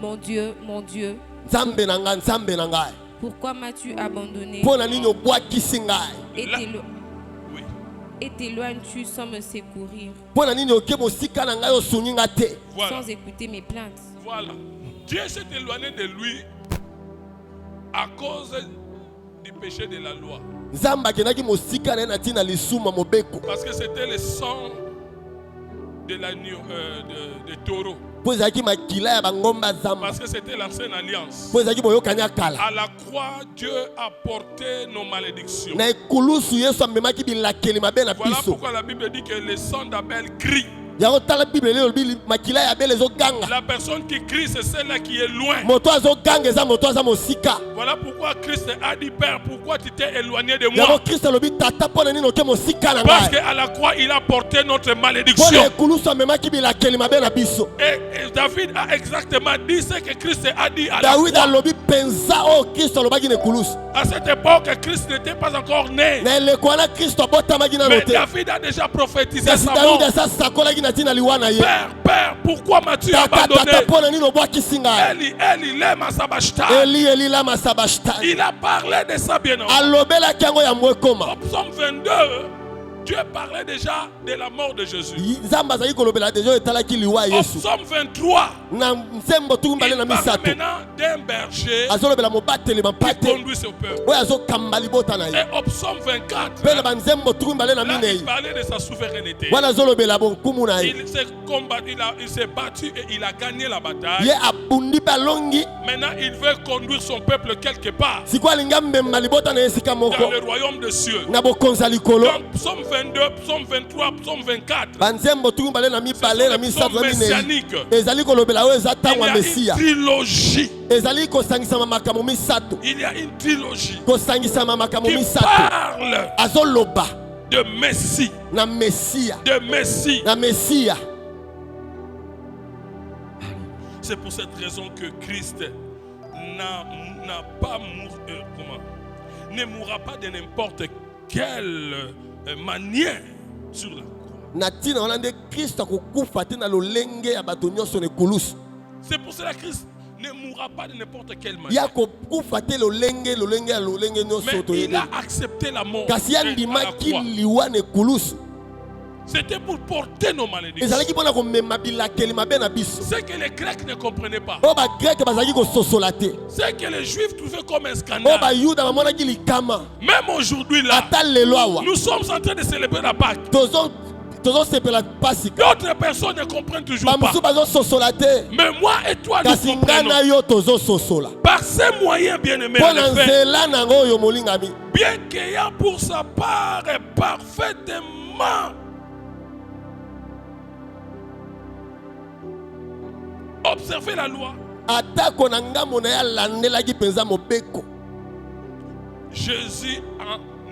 E: Mon Dieu,
D: Nzambe na ngai, Nzambe na ngai.
E: pourquoi m'as-tu abandonné?
D: Mpona nini obwakisi ngai?
E: Et
C: là-
E: t'élo-
C: oui.
E: et t'éloignes-tu sans me secourir,
D: mpo na nini oke mosika na ngai osungi nga te
C: Voilà.
E: sans écouter mes plaintes?
C: Voilà. Dieu s'est éloigné de lui à cause du péché de la loi.
D: nzambe akendaki mosika na ye na ntina lisuma mobeko
C: Parce que c'était le sang de l'agneau, de taureau.
D: mpo ezalaki makila ya bangomba zamba
C: Parce que c'était l'ancienne alliance.
D: mpo ezalaki boyokani ya kala
C: À la croix, Dieu a porté nos malédictions.
D: na ekulusu yesu amemaki bilakeli mabe na
C: Voilà
D: biso
C: pourquoi la Bible dit que le sang d'Abel crie.
D: yango tala bible lelo lobi makila ya abele ezoganga
C: La personne qui crie, c'est celle-là qui est loin.
D: moto azoganga eza moto aza mosika
C: Voilà pourquoi Christ a dit, Père, pourquoi tu t'es éloigné de
D: yango
C: moi?
D: kristo alobi tata mpo na nini oke mosika na
C: Parce
D: ngai
C: qu'à la croix, il a porté notre
D: mpo na
C: malédiction.
D: ekulusu amemaki bilakeli mabe na biso
C: Et David a exactement dit ce que Christ a dit à la
D: dawidi
C: croix.
D: alobi mpenza oyo kristo alobaki na ekulusu
C: À cette époque, Christ n'était pas encore né.
D: na eleko wana kristo abotamaki nano
C: Mais
D: te
C: David a déjà prophétisé
D: kasi
C: sa
D: dawidi
C: mort.
D: asa sakolaki na ntina liwa na ye
C: Père, Père, pourquoi m'as-tu
D: tata
C: abandonné?
D: mpo na nini obwakisi ngai
C: Eli, Eli, lema sabachthani.
D: eli lama sabashtani
C: Il a parlé de ça bien avant.
D: alobelaki yango ya mwekoma
C: Au psaume 22, Dieu parlait déjà de la mort de Jésus.
D: nzambe azalaki kolobela deja etalaki liwa ya
C: Au
D: yesu
C: psaume 23,
D: na nzembo tuku
C: il
D: mbale na
C: parle
D: misato
C: maintenant d'un berger
D: azolobela mobateli
C: qui
D: mapate
C: conduit ce peuple.
D: oyo azokamba libota na ye
C: Et au psaume 24,
D: mpe na banzembo tuku mbale na
C: là,
D: minei
C: il parlait de sa souveraineté.
D: wana azolobela bonkumu na ye
C: Il s'est combattu, il s'est battu et il a gagné la bataille.
D: ye abundi mpe alongi
C: Maintenant, il veut conduire son peuple quelque part
D: sikoyo alingi amema libota na ye esika moko
C: dans le royaume des cieux.
D: na bokonzi ya likolo
C: Donc, psaume 22, psaume 23, psaume 24,
D: banzembo tuku mbale na mibale na misato na minei
C: messianique.
D: ezali kolobela oyo eza
C: Il
D: ntango
C: y
D: ya
C: a une
D: mesiya
C: trilogie.
D: ezali kosangisama makambo misato
C: Il y a une trilogie
D: kosangisama makambo
C: qui
D: misato
C: parle
D: azoloba
C: de Messie.
D: na mesiya
C: De Messie.
D: na mesiya
C: C'est pour cette raison que Christ n'a pas ne mourra pas de n'importe quelle manière sur la croix.
D: na ntina wana nde kristo akokufa te na lolenge ya bato nyonso na ekulusu
C: C'est pour cela que Christ ne mourra pas de n'importe quelle
D: ye
C: manière.
D: akokufa te lolenge ya lolenge nyonso
C: Mais il
D: toyebi
C: a accepté la mort.
D: kasi
C: à la
D: andimaki
C: croix.
D: liwa na ekulusu
C: C'était pour porter nos malédictions.
D: ezalaki mpona komema bilakeli mabe na biso
C: Ce que les Grecs ne comprenaient pas.
D: oyo bagreke bazalaki kososola te
C: Ce que les Juifs trouvaient comme un
D: oyo
C: scandale.
D: bayuda bamonaki likama
C: Même aujourd'hui là,
D: ata lelo awa
C: nous sommes en train de célébrer la Pâque.
D: tozosepela pasika
C: D'autres personnes ne comprennent toujours pas.
D: bamosusu bazososola te
C: Mais moi et toi, nous
D: kasi ngai na
C: comprenons.
D: yo tozososola
C: Par ces moyens, bien-aimés,
D: mpo
C: en
D: na
C: effet,
D: nzela nango oyo molingami
C: bien qu'ayant pour sa part parfaitement observé la loi,
D: atako na ngambo na ye alandelaki mpenza mobeko
C: Jésus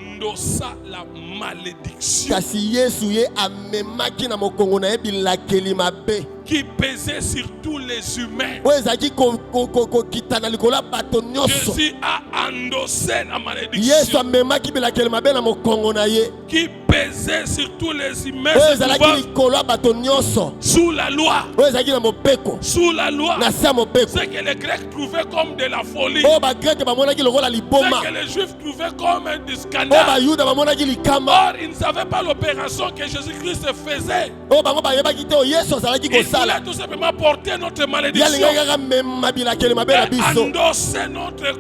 C: endossa la malédiction
D: kasi yesu ye amemaki na mokongo na ye bilakeli mabe
C: qui pesait sur tous les humains.
D: oyo ezalaki kokita na likolo ya bato nyonso
C: Jésus a endossé la
D: yesu
C: malédiction
D: amemaki bilakeli mabe na mokongo na ye
C: qui pesait sur tous les humains
D: oyo
C: se
D: ezalaki
C: trouvant
D: likolo ya bato nyonso
C: sous la loi.
D: oyo ezalaki na mobeko
C: Sous la loi,
D: na se ya mobeko
C: ce que les Grecs trouvaient comme de la folie,
D: oyo bagreke bamonaki lokola liboma
C: ce que les Juifs trouvaient comme du
D: oyo
C: scandale.
D: bayuda bamonaki likama
C: Or, ils ne savaient pas l'opération que Jésus-Christ faisait.
D: oyo bango bayebaki te oyo yesu azalaki
C: Il
D: kosala
C: voulait tout simplement porter notre
D: ye
C: malédiction
D: alingaki kaka mema bilakeli mabe na
C: et
D: biso
C: endosser notre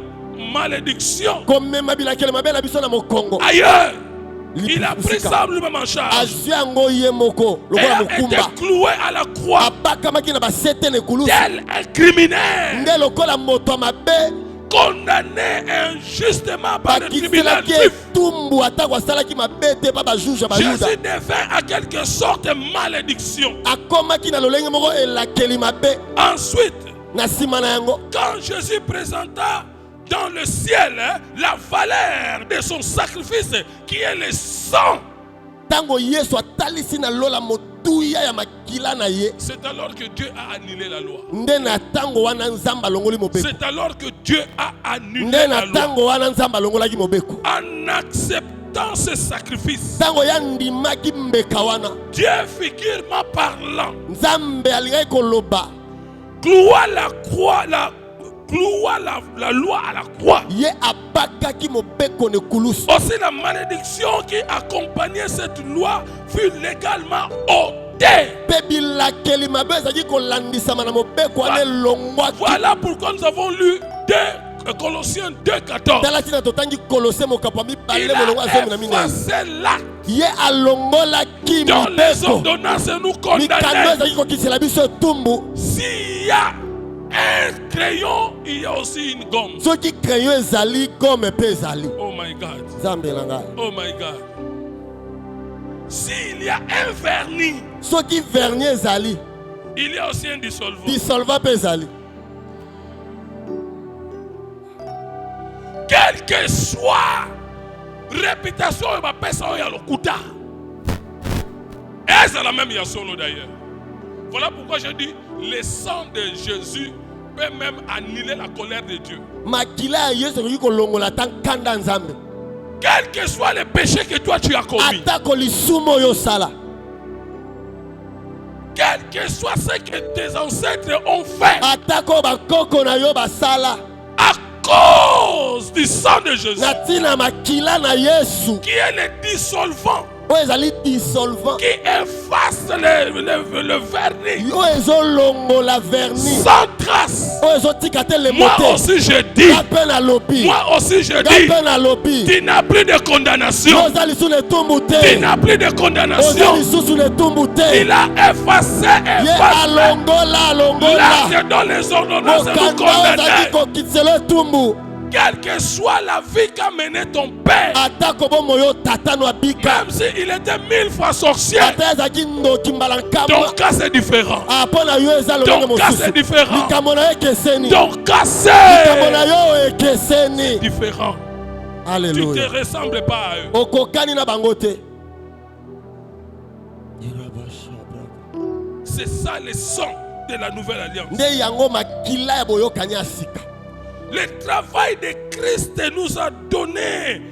C: malédiction
D: komema bilakeli mabe na biso na mokongo
C: ailleurs. Il a pris
D: Lisika.
C: ça lui-même en charge
D: azwi yango ye moko
C: et
D: lokola
C: a été
D: mokumba
C: cloué à la croix
D: abakamaki na basete na ekulusu
C: tel un criminel
D: nde lokola moto ya mabe
C: condamné injustement par le tribunal
D: bakiselaki
C: juif.
D: etumbu atako asalaki mabe te pa bajuge ya bayuda
C: Jésus devint à quelque sorte malédiction.
D: akomaki na lolenge moko elakeli mabe
C: Ensuite,
D: na nsima na yango
C: quand Jésus présenta dans le ciel la valeur de son sacrifice qui est le sang,
D: ntango yesu atalisi na lola motuya ya makila na ye
C: c'est alors que Dieu a annulé la loi.
D: nde na ntango wana nzambe alongoli mobeko
C: C'est alors que Dieu a annulé
D: nde
C: la
D: na
C: loi.
D: ntango wana nzambe alongolaki mobeko
C: En acceptant ce sacrifice,
D: ntango yandimaki mbeka wana
C: Dieu figurement parlant
D: nzambe alingaki koloba
C: cloua la croix, cloua la loi à la croix.
D: Ye abakaki mobeko ne kulusu.
C: Aussi la malédiction qui accompagnait cette loi fut légalement ôtée.
D: Pe bilakeli mabe ezali kolandisama na mobeko ane longwaki.
C: Voilà pourquoi nous avons lu Colossiens 2:14.
D: Tala tina totangi Kolose mokapo mibale
C: Il
D: molongo
C: a
D: azomi na minene.
C: effacé l'acte
D: Ye alongolaki
C: dont les
D: mibeko.
C: ordonnances nous
D: Mikano
C: condamnaient.
D: ezali kokisela biso etumbu.
C: S'il y a un crayon, il y a aussi une gomme.
D: Soki crayon ezali gomme pe ezali.
C: Oh my God.
D: Nzambe na ngai.
C: Oh my God. S'il y a un vernis,
D: Soki vernis ezali,
C: il y a aussi un dissolvant.
D: dissolvant pe ezali.
C: Quelle que soit réputation et ma personne à l'okuta. Et c'est la même solo d'ailleurs. Voilà pourquoi je dis le sang de Jésus peut même annuler la colère de Dieu.
D: Makila ya Yesu koki kolongola tankanda nzambe.
C: Quel que soit le péché que toi tu as commis,
D: Atako lisumo yo sala.
C: quel que soit ce que tes ancêtres ont fait,
D: Atako bakoko na yo basala.
C: à cause du sang de Jésus,
D: Na tina makila na Yesu.
C: qui est le dissolvant,
D: Oyo ezali dissolvant.
C: qui efface le vernis,
D: Yo ezolongola vernis.
C: sans trace.
D: Oyo ezotika te le
C: Moi
D: mote.
C: aussi je dis,
D: Gape na lobi.
C: moi aussi je dis,
D: Gape na lobi.
C: tu n'as plus de condamnation.
D: Yo ozali su ne tumbu
C: Tu
D: te.
C: n'as plus de condamnation.
D: Ozali su ne tumbu te.
C: Il a effacé,
D: Ye
C: effacé
D: alongola.
C: l'acte dont les ordonnances nous
D: Mokanda ozali
C: condamnaient.
D: kokitsela etumbu.
C: Quelle que soit la vie qu'a mené ton père,
D: Atako bomo yo tata no abika.
C: même s'il était 1000 fois sorcier,
D: Ata ezalaki ndoki mbala nkama.
C: ton cas c'est différent.
D: Apona yo eza lolenge
C: Ton cas
D: mosusu.
C: c'est différent.
D: Likambo na yo ekeseni.
C: Ton cas
D: Likambo na
C: c'est
D: yo ekeseni.
C: différent. Tu ne
D: Alléluia.
C: te ressembles pas à eux.
D: Okokani na bango te.
C: C'est ça le sang de la nouvelle alliance.
D: Nde yango makila ya boyokani ya sika.
C: Le travail de Christ nous a donné,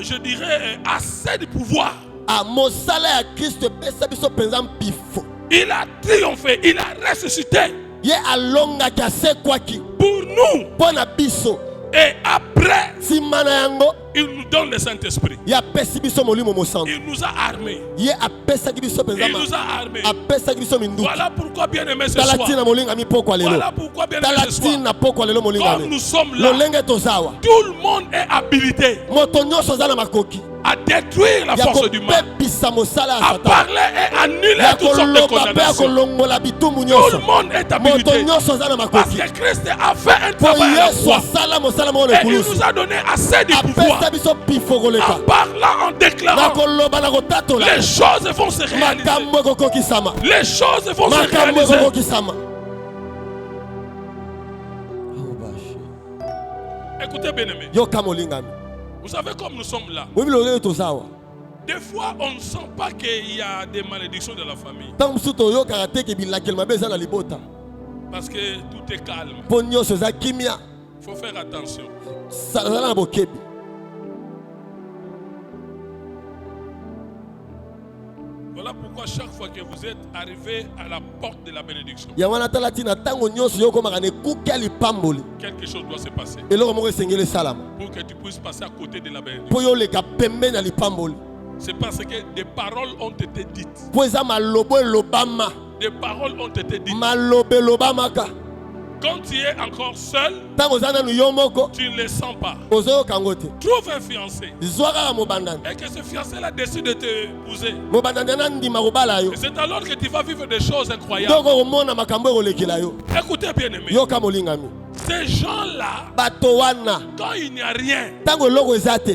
C: je dirais, assez de pouvoir.
D: A mosala ya Christ pesa biso penza mpifo.
C: Il a triomphé, il a ressuscité
D: Ye alongaki asekwaki.
C: pour nous.
D: Pona biso.
C: Et après,
D: Nsima na yango.
C: il nous donne le Saint-Esprit.
D: Ye apesi biso molimo mosantu.
C: Il nous a armés.
D: Ye apesaki biso penza
C: Il nous a armés.
D: apesaki biso minduki.
C: Voilà pourquoi, bien aimé, ce
D: Tala
C: soir.
D: tina molingami pokwa lelo.
C: Voilà pourquoi, bien aimé,
D: Tala
C: ce soir.
D: tina pokwa lelo
C: Comme
D: molingami.
C: nous sommes là,
D: Lolenge tozawa.
C: tout le monde est habilité
D: Moto nyonso aza na makoki.
C: à détruire la
D: Ya
C: force du mal,
D: kopepisa mosala ya
C: à
D: Satan.
C: parler et annuler
D: Ya
C: toutes sortes de
D: koloba pe ya
C: condamnations.
D: kolongola bitumbu
C: Tout
D: nyonso.
C: le monde est
D: Moto
C: habilité.
D: nyonso aza na
C: Parce
D: makoki.
C: que Christ a fait un
D: Po
C: travail à la
D: Yesu
C: croix.
D: asala mosala moko na
C: Et il
D: ekulusu.
C: nous a donné assez de pouvoir.
D: Apesa biso pifo koleka.
C: En parlant, en
D: Na
C: déclarant,
D: koloba na kotatola.
C: les choses vont se réaliser.
D: Makambo ekokokisama.
C: Les choses vont se
D: Makambo
C: réaliser.
D: ekokokisama.
C: Écoutez, bien aimé,
D: Yoka molingami.
C: vous savez comme nous sommes là.
D: Webi lolenge tozawa.
C: Des fois, on ne sent pas qu'il y a des malédictions dans la famille.
D: Ntango mosusu toyokaka te ke bilakeli mabe eza na libota.
C: Parce que tout est calme.
D: Mpo nyonso eza kimia.
C: Il faut faire attention.
D: Zala na bokebi.
C: Voilà pourquoi chaque fois que vous êtes arrivé à la porte de la bénédiction,
D: Ya wana tala tina ntango nyonso yokomaka na ekuke ya lipamboli.
C: quelque chose doit se passer
D: Eloko moko esengeli esalama.
C: pour que tu puisses passer à côté de la bénédiction.
D: Mpo yoleka pembeni ya lipamboli.
C: C'est parce que des paroles ont été dites.
D: Mpo eza malobo elobama.
C: Des paroles ont été dites.
D: Malobe elobamaka.
C: Quand tu es encore seul,
D: Ntango oza nanu yo moko
C: tu ne le sens pas.
D: ozoyoka yango te.
C: Trouve un fiancé.
D: Zwa kaka mobandani.
C: Et que ce fiancé-là décide de t'épouser.
D: Mobandani anandima kobala yo.
C: Et c'est alors que tu vas vivre des choses incroyables.
D: Ndoko komona makambo ekolekela yo.
C: Écoutez bien aimé.
D: Yoka molingami.
C: Ces gens-là,
D: Bato wana
C: quand il n'y a rien,
D: ntango eloko eza te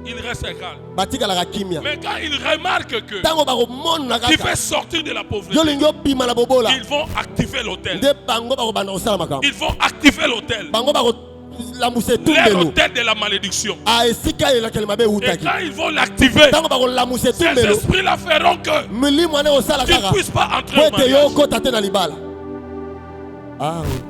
C: ils restent calmes.
D: batikalaka kimia.
C: Mais quand ils remarquent que
D: Ntango bakomona
C: tu
D: kaka
C: fais sortir de la pauvreté,
D: yolingi obima na bobola.
C: ils vont activer l'hôtel.
D: Nde bango bakobanda kosala makambo.
C: Ils vont activer l'hôtel.
D: Bango bakolamusa
C: Leur
D: etumbelo.
C: hôtel de la malédiction.
D: Esika elakeli mabe
C: Et
D: eutaki.
C: quand ils vont l'activer,
D: Ntango bakolamusa
C: ces
D: etumbelo.
C: esprits-là feront que
D: Milimo ane kosala
C: tu ne
D: kaka.
C: puisses pas entrer
D: Po
C: au
D: ete yo
C: mariage.
D: okota te na libala. Ah, oui.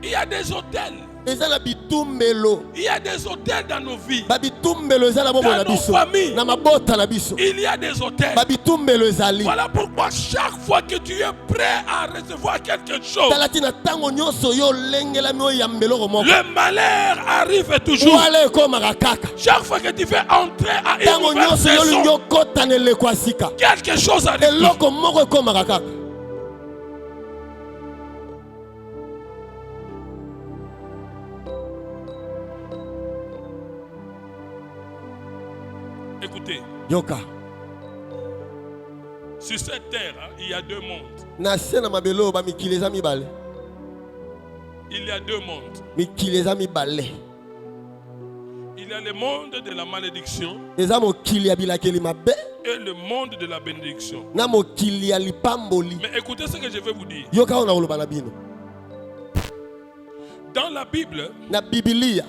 C: Il y a des hôtels
D: eza na bitumbelo.
C: Il y a des hôtels dans nos vies.
D: Ba bitumbelo eza na bomoi na
C: Dans nos
D: biso.
C: familles.
D: Na mabota na biso.
C: Il y a des hôtels.
D: Ba bitumbelo ezali.
C: Voilà pourquoi chaque fois que tu es prêt à recevoir quelque chose,
D: Talatina tango nyonso yo lengela mi oyambelo ko moko.
C: le malheur arrive toujours.
D: Wale ko makaka.
C: Chaque fois que tu fais entrer à une
D: Tango
C: nouvelle
D: nyonso yo
C: saison,
D: lingo kotanele kwa sika.
C: quelque chose arrive.
D: Eloko moko ko makaka.
C: Écoutez,
D: Yoka.
C: sur cette terre, hein, il y a deux mondes.
D: Na sena mabelo ba mikileza mibale.
C: Il y a deux mondes.
D: Mikileza mibale.
C: Il y a le monde de la malédiction
D: Eza mokili ya bilakeli mabe
C: et le monde de la bénédiction.
D: na mokili ya lipamboli.
C: Mais écoutez ce que je vais vous dire.
D: Yoka ona oloba na bino.
C: Dans la Bible,
D: Na Biblia.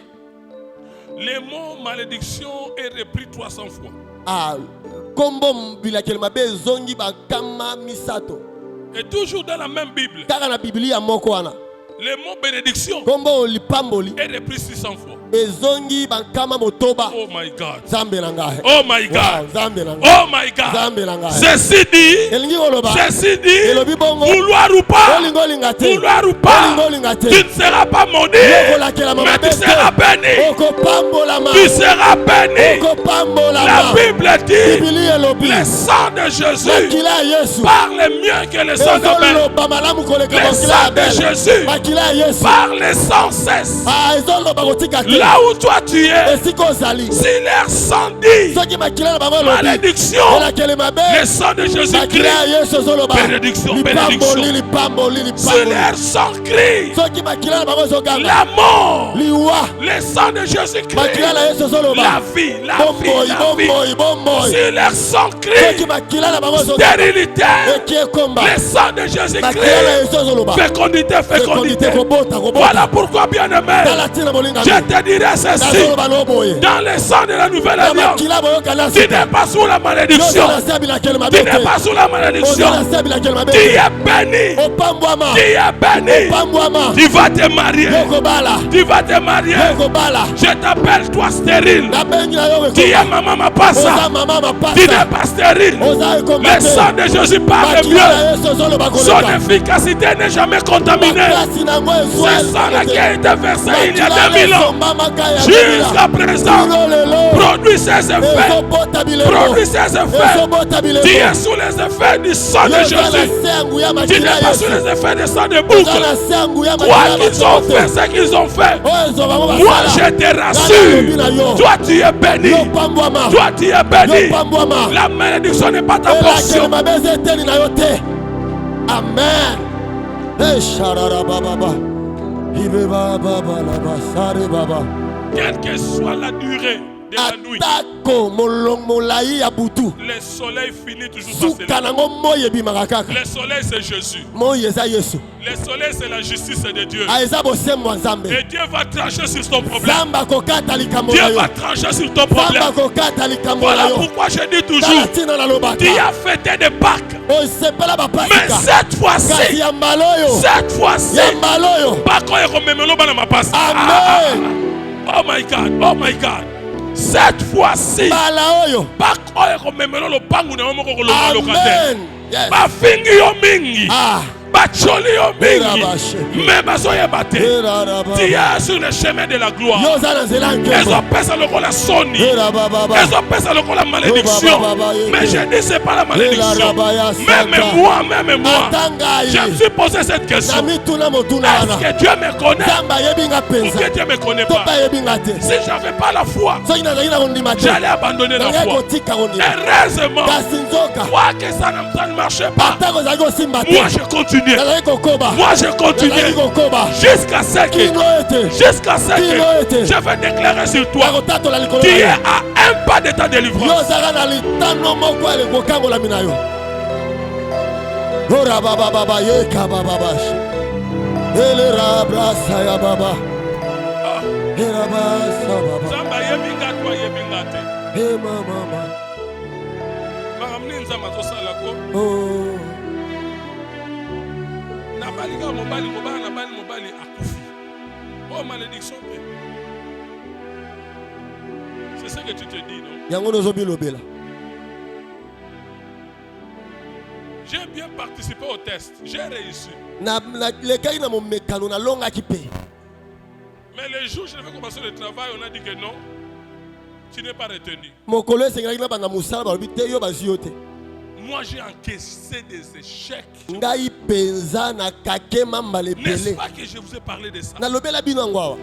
C: le mot malédiction est repris 300 fois.
D: Ah, kombo bilakeli mabe zongi bakama misato.
C: Et toujours dans la même Bible,
D: Kaka na Biblia moko wana.
C: le mot bénédiction
D: Kombo lipamboli
C: est repris 600 fois.
D: ezongi bakama motoba.
C: Oh my God.
D: Zambe na ngai.
C: Oh my
D: Wow,
C: God.
D: zambe na ngai.
C: Oh my God.
D: Zambe na ngai.
C: Ceci dit,
D: Elingi koloba.
C: ceci dit,
D: Elobi bongo.
C: vouloir ou pas,
D: Olingo linga te.
C: vouloir ou pas,
D: Olingo linga te.
C: tu ne seras pas maudit,
D: Yokolakela mama
C: mais tu
D: bete.
C: seras béni.
D: Okopambolama.
C: Tu seras béni. La
D: Okopambolama.
C: Bible dit,
D: Biblia elobi.
C: le sang de Jésus
D: Makila ya Yesu.
C: parle mieux que le sang d'Abel.
D: Ezoloba malamu koleka
C: Le
D: makila
C: sang
D: ya
C: de
D: Abel.
C: Jésus
D: Makila ya Yesu.
C: parle sans cesse.
D: Ah, ezoloba kotika te.
C: Là où toi tu es,
D: Esika ozali.
C: si leur sang dit
D: Soki makila na bango elobi.
C: malédiction,
D: Elakeli mabe.
C: le sang de
D: Makila
C: Jésus-Christ,
D: ya Yesu ezoloba.
C: Bénédiction,
D: Lipamboli,
C: bénédiction.
D: lipamboli,
C: si
D: lipamboli.
C: leur sang crie
D: Soki makila na bango ezoganga.
C: la mort,
D: Liwa.
C: le sang de Jésus-Christ,
D: Makila na Yesu ezoloba.
C: la vie, la vie,
D: Bomboi,
C: la vie.
D: bomboi, bomboi.
C: Si leur sang
D: Soki
C: crie
D: makila na bango ezoganga.
C: stérilité,
D: Eki ekomba.
C: le sang de
D: Makila na
C: Jésus-Christ,
D: Yesu ezoloba.
C: fécondité, fécondité.
D: Fécondité, kobota, kobota.
C: Voilà pourquoi, bien-aimé,
D: Tala tina bolinga
C: je
D: mi.
C: te dirai ceci.
D: Nazoloba loboye.
C: Dans le sang de la nouvelle
D: Na
C: alliance,
D: makila boyoka na
C: tu
D: sika.
C: n'es pas sous la malédiction.
D: Yoza na se bilakeli mabe
C: Tu n'es
D: te.
C: pas sous la malédiction.
D: Oza na se bilakeli mabe
C: Tu
D: te.
C: es béni.
D: Opambwama.
C: Tu es béni.
D: Opambwama.
C: Tu vas te marier.
D: Yokobala.
C: Tu vas te marier.
D: Yokobala.
C: Je t'appelle toi stérile.
D: Nabengi na yo
C: Tu es
D: ekoba.
C: maman
D: Oza
C: Mapassa.
D: mama
C: Tu n'es
D: mapasa.
C: pas stérile.
D: Oza ekomba
C: Le
D: te.
C: sang de Jésus parle
D: Makila na
C: mieux.
D: Yesu ezoloba
C: Son
D: koleka.
C: efficacité n'est jamais contaminée.
D: Makasi nango ezwa
C: Ce sang qui a été versé il y a
D: Makila
C: 2000 ans,
D: esomba maka ya 2000 ans.
C: jusqu'à présent,
D: Lelo lelo.
C: produit ses effets.
D: Ezobota bilelo.
C: Produit ses effets.
D: Ezobota bilelo.
C: Tu es sous les effets du sang de
D: Yoza na
C: Jésus.
D: se yangu ya
C: Tu
D: makila
C: n'es pas
D: Yesu.
C: sous les effets du sang de
D: Oza
C: boucle.
D: na se yangu ya
C: Quoi
D: makila
C: qu'ils ont
D: Yesu.
C: fait, ce qu'ils ont fait,
D: Oyo ezobamo
C: moi
D: basala.
C: je te rassure. Toi tu es béni.
D: Yopambwama.
C: Toi tu es béni.
D: Yopambwama.
C: La malédiction n'est pas ta
D: Elakeli
C: portion.
D: mabe eza eteli na yo te. Amen. Esharara bababa. Ibe bababa la basare baba.
C: Quelle que soit la durée de la nuit,
D: Atako molai ya butu.
C: le soleil finit toujours par se
D: Suka
C: lever.
D: nango moi ebimaka kaka.
C: Le soleil c'est Jésus.
D: Moi eza Yesu.
C: Le soleil c'est la justice de Dieu.
D: A eza bosembo ya Nzambe.
C: Et Dieu va trancher sur ton problème.
D: Nzambe akokata likambo
C: Dieu
D: na yo.
C: va trancher sur ton
D: Nzambe
C: problème.
D: akokata likambo na
C: Voilà
D: yo.
C: pourquoi je dis
D: Tala
C: toujours,
D: ntina nalobaka.
C: tu as fêté des Pâques.
D: Osepela
C: Mais
D: bapasika.
C: cette
D: Kasi
C: fois-ci,
D: ya mbala oyo.
C: cette fois-ci,
D: Ya mbala oyo.
C: Pâques oyo ekomemela bana mapasi.
D: Amen.
C: Oh my God, oh my God. Cette fois-ci,
D: Mbala oyo.
C: Pâques oyo ekomemela lopangu na yo moko kolonga locataire.
D: Amen. Yes.
C: Bafingi yo mingi.
D: Ah.
C: Bacholi yo mingi.
D: Erabashe.
C: Mais bazoyeba te.
D: Eraraba.
C: Tu es sur le chemin de la gloire.
D: Yoza na nzela nkembo.
C: ezopesa lokola soni,
D: Erababa.
C: ezopesa lokola malédiction.
D: Oh, baba, baba,
C: Mais je dis c'est pas la malédiction.
D: Elarabaya
C: Même
D: sata.
C: même moi,
D: Atangai.
C: je me suis posé cette question.
D: Namituna motuna
C: Est-ce
D: wana.
C: que Dieu me connaît
D: Nzambe ayebinga
C: ou
D: penza.
C: que Dieu me connaît
D: To
C: pas?
D: pa yebinga te.
C: Si j'avais pas la foi,
D: Soki nazali na kondima te.
C: j'allais abandonner la
D: Nangai
C: foi.
D: kotika kondima.
C: Heureusement,
D: Kasi nzoka.
C: quoi que ça ne marchait pas,
D: Atako ozali kosimba te.
C: moi je continuais.
D: Nazali kokoba.
C: Moi je
D: Nazali
C: continuais
D: kokoba.
C: jusqu'à ce que,
D: Kino ete.
C: jusqu'à ce que
D: Kino ete.
C: je vais déclarer sur toi,
D: Nakotatola likolo
C: tu
D: na
C: es
D: yo.
C: à un pas de ta délivrance.
D: Yozala na litano moko ele kokangolami na yo. Ora baba baba yeka baba bash. Ele rabrasa ya baba.
C: Ah.
D: Era basa baba.
C: Nzambe ayebinga to ayebinga te.
D: Hey mama.
C: Makamni nzambe azosala ko
D: Oh.
C: na balika mobali akufi. Oh, malédiction. C'est ce que tu te dis, non?
D: yango nozobi lobela
C: J'ai bien participé au test. J'ai réussi.
D: na lekaki na momekano nalongaki mpe
C: Mais le jour où je devais commencer le travail, on a dit que non, tu n'es pas retenu.
D: mokolo esengelaki na banda mosala balobi te yo bazwi yo te
C: Moi, j'ai encaissé des échecs.
D: ngai mpenza nakake mambala
C: N'est-ce
D: ebele
C: pas que je vous ai parlé de ça?
D: nalobela bino yango awa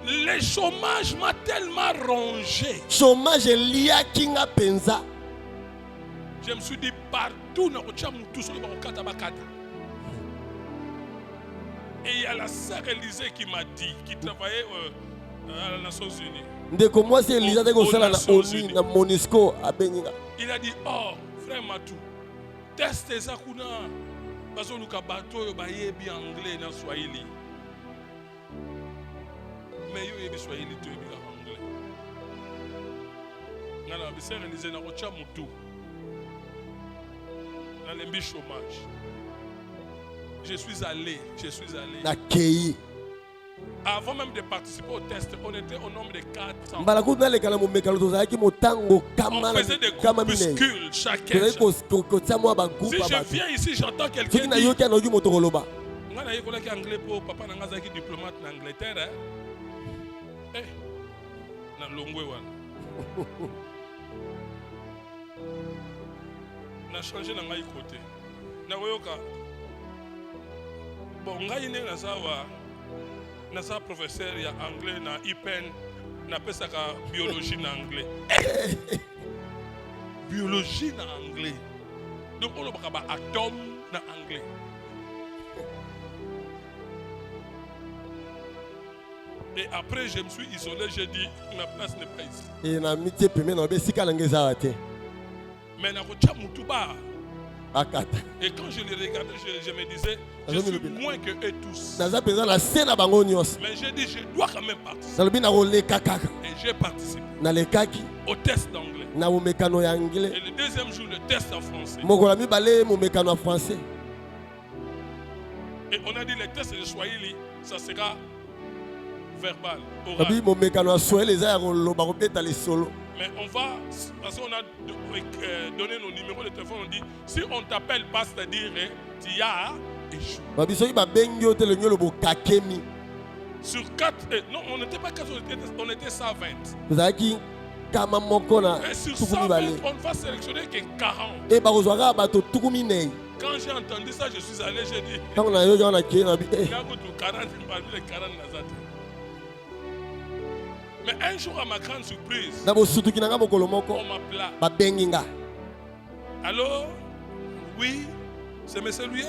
C: Le chômage m'a tellement rongé.
D: chômage eliaki nga mpenza
C: Je me suis dit partout, tout seul, et il y a la sœur Élisée qui m'a dit, qui travaillait à les Nations Unies.
D: ndeko mwasi eliza te kosala na
C: Nations
D: oni
C: Unies.
D: na monisco abengi nga
C: Il a dit, oh, frère Matou, test eza kuna bazoluka bato oyo bayebi anglais na swahili. Mais yo yebi swahili to yebi anglais. Ngana bisere Élisée na kocha mutu. Na lembi chômage. Je suis allé.
D: nakei
C: Avant même de participer au test, on était au nombre de 400.
D: mbala kutu naleka na momekano tozalaki motango
C: On faisait des
D: kama minei
C: groupuscules chacun.
D: tozali kotia mwa
C: Si
D: bagroupe ya
C: je
D: bato
C: viens ici, j'entends
D: soki
C: quelqu'un dire,
D: nayoki anayoki moto koloba
C: nga nayekolaki anglais po papa na nga azalaki diplomate na Angleterre. Eh, na longwe wana. Na changé na ngai côté. Na koyoka. Bon, ngai ne naza professeur ya anglais na IPN na pesaka biologie na anglais. Biologie na anglais. Donc on a ba atome na anglais. Et après je me suis isolé, j'ai dit ma place n'est pas ici.
D: e na mitie pembeni na lobi esika nanga eza awa te
C: Mais na kocha mutuba.
D: bakata
C: Et quand je les regardais, je me disais, je
D: Azami
C: suis
D: lobela.
C: moins que eux tous.
D: naza mpenza na se na bango nyonso
C: Mais j'ai dit, je dois quand même participer.
D: nalobi nakoleka kaka
C: Et j'ai participé
D: nalekaki
C: au test d'anglais.
D: na momekano ya
C: Et
D: anglais
C: le deuxième jour, le test en français.
D: mokolo ya mibale momekano ya français
C: Et on a dit, le test de Swahili, ça sera verbal,
D: lobi
C: oral.
D: momekano ya swahili eza ya koloba kobeta lisolo
C: Mais on va, parce qu'on a donné nos numéros de téléphone, on dit, si on t'appelle pas, c'est-à-dire, tu as échoué.
D: babi soki babengi yo te lengi olobo kakemi
C: Sur 4, non, on n'était pas 4, on était 120.
D: tozalaki kama moko na
C: Et sur
D: tuku
C: 120,
D: mibale
C: on ne va sélectionner que 40.
D: e bakozwa kaka bato tuku minei
C: Quand j'ai entendu ça, je suis allé, j'ai dit,
D: ntango nayoki wana kei nabi
C: il y a 40 parmi les 40 Nazate. Mais un jour, à ma grande surprise,
D: na bosutuki na nga mokolo moko
C: on m'appela.
D: babengi nga
C: Allô? Oui? C'est M. Louye?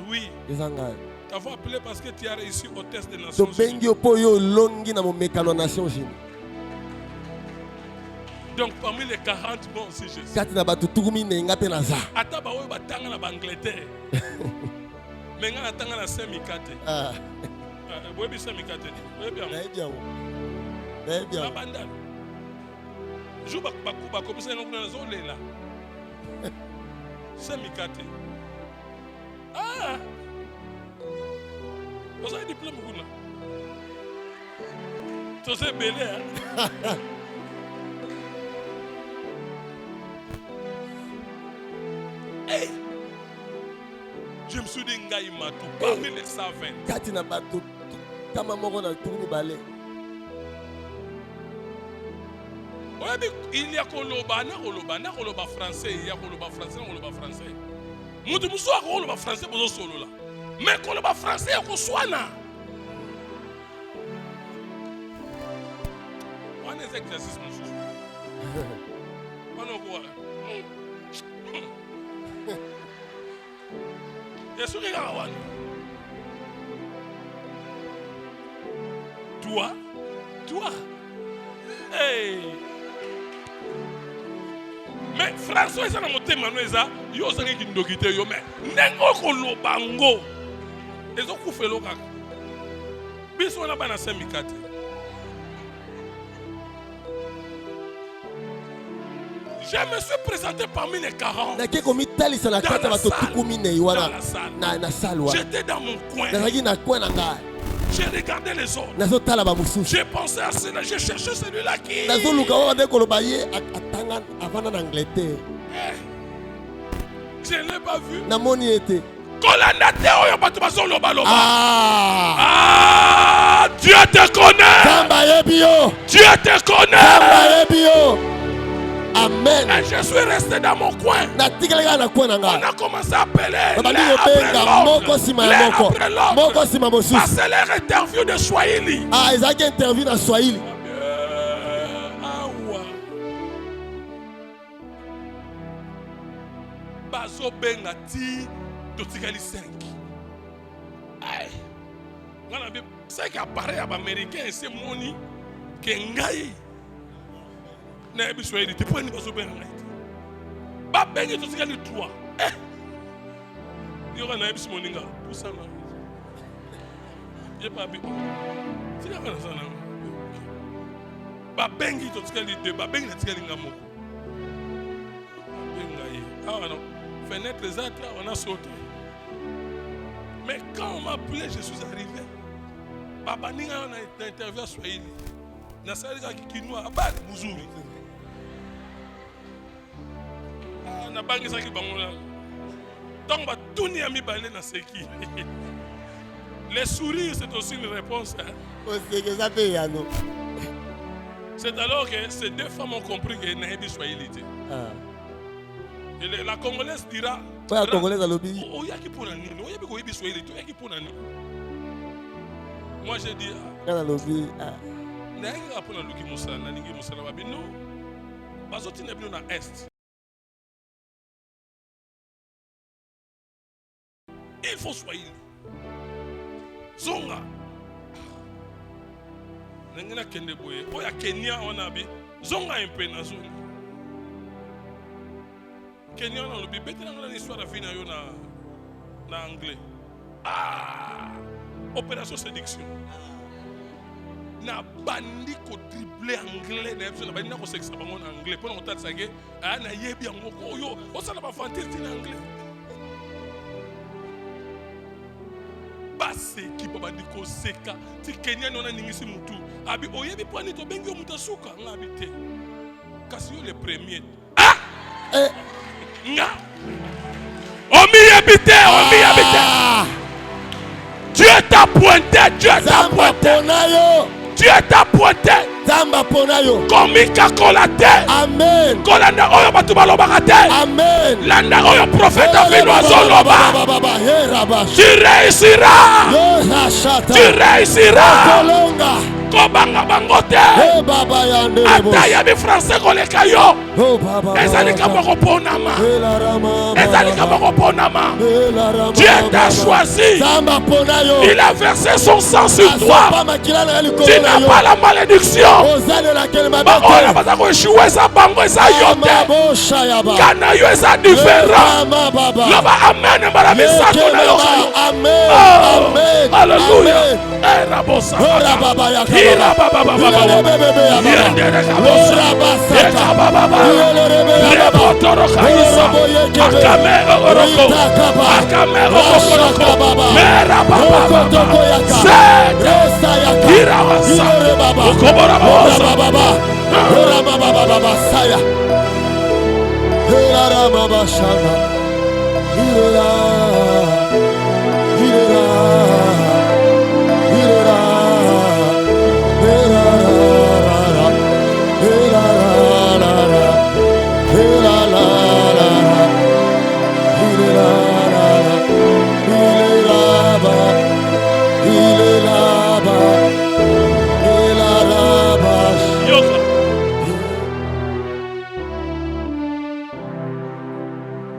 C: Oui.
D: eza ngai
C: T'avons appelé parce que tu as réussi au test des Nations Unies.
D: tobengi yo mpo yo olongi na momekano ya nations unis
C: Donc parmi les 40, bon, si je sais.
D: kati na bato tuku minei nga mpe naza
C: Ata ba oyo batanga na Angleterre. Mais nga natanga na Saint-Mikate.
D: Ah,
C: Boyebi Saint-Mikate. Boyebi yango.
D: nayebi yango nayebi
C: Na
D: yango
C: bandana. Jour bakomisa yango kuna nazolela. Saint-Mikate. Ah! Vous avez diplôme kuna. Tosé belé hein. Hey! Je me suis dit ngai matu parmi les 120.
D: kati na bato kama moko na tuku mibale
C: Oyebi, il y a koloba français, il y a koloba français. Mutu muso akoloba français bozo solo la. Mais koloba français ya koswana. On est exercice muso. On quoi? Yesu ki kawan. Toi. Hey. Mais François eza na motema no eza yo ozalaki kindoki te yo mais ndenge okoloba ngo ezokufela kaka biso wana bana Saint-Mikate. Je me suis présenté parmi les 40.
D: nake komitalisa na kati ya bato tuku minei wana na sale wana
C: J'étais dans mon coin.
D: nazalaki na coin na ngai
C: J'ai regardé les autres.
D: nazotala bamosusu
C: J'ai pensé à cela. J'ai cherché celui-là qui.
D: nazoluka oyo nde koloba ye atanga avanda na Angleterre
C: Je ne l'ai pas vu.
D: namoni ete
C: Kolanda te oyo bato bazoloba loba.
D: ah
C: Ah, Dieu te connaît.
D: Zamba yebi yo
C: Dieu te connaît.
D: Zamba yebi yo amen
C: Et je suis resté dans mon coin.
D: natikelaka na kwe na
C: On
D: ngai
C: a commencé à appeler
D: babandi
C: l'un après
D: kobenga moko
C: l'autre.
D: nsima ya
C: L'un
D: moko
C: après l'autre.
D: moko nsima mosusu
C: Parce que leur interview de Swahili.
D: ah ezalaki interview na swahili
C: Awa. Bazo benga ti totikali 5. Aïe. On a 5 appareils américains et c'est moni que ngai. Na ebi Swahili te poni bazo benga ngai. Ba benga totikali 3. Yo na ebi moninga. Tout ça là. J'ai pas vu. C'est là que ça là. Babengi totikali 2, babengi natikali ngamo. Babenga. Ah non. Fenêtre les autres, on a sauté. Mais quand on m'a appelé, je suis arrivé. Baba Ninga, on a interviewé à Swahili. Nasalika Kikinoa, Abad, Muzuri. Ah, na bangi saki bangola. Donc, bah, tout n'y a mis balé dans ce qui. Les sourires, c'est aussi une réponse. Hein. C'est alors que ces deux femmes ont compris que Nahebi Swahili. Et la Congolaise dira.
D: la Congolaise alobi.
C: Moi j'ai dit. Il faut Swahili. Zonga. Nengena kende boye. Oya Kenya on a bi. Zonga un peu na zonga. Kenya on a bi. Bête na l'histoire de vie na anglais. Ah. Opération séduction. Na bandi ko dribbler anglais na episode bandi na ko sexa bango na anglais. Pour on tata sage. Ah na yebi yango ko yo. O sala ba fantir na anglais. Basi qui peut bandi ko seka ti Kenya nona ningisi mutu abi oyebi pwani to bengi mutu suka ngabite kasi yo le premier nga omi habité Dieu t'a pointé Dieu t'a pointé
D: Zamba ponayo
C: komika kolate
D: amen
C: kolanda oyo batu balobaka te
D: amen
C: landa oyo prophète avino azoloba tu réussiras kobanga bango te ata yabi français koleka yo ezalika moko ponama Dieu t'a choisi il a versé son sang sur toi tu n'as pas la malédiction baoyo baza koéchouer eza bango eza yo te kana yo eza différent loba amen mbala misato na yo Alléluia Ira baba yendere kabosa eka baba rebotoro kaisa akame oroko mera baba sete ira wasa ukobora bosa
D: ira baba saya ira baba shana ira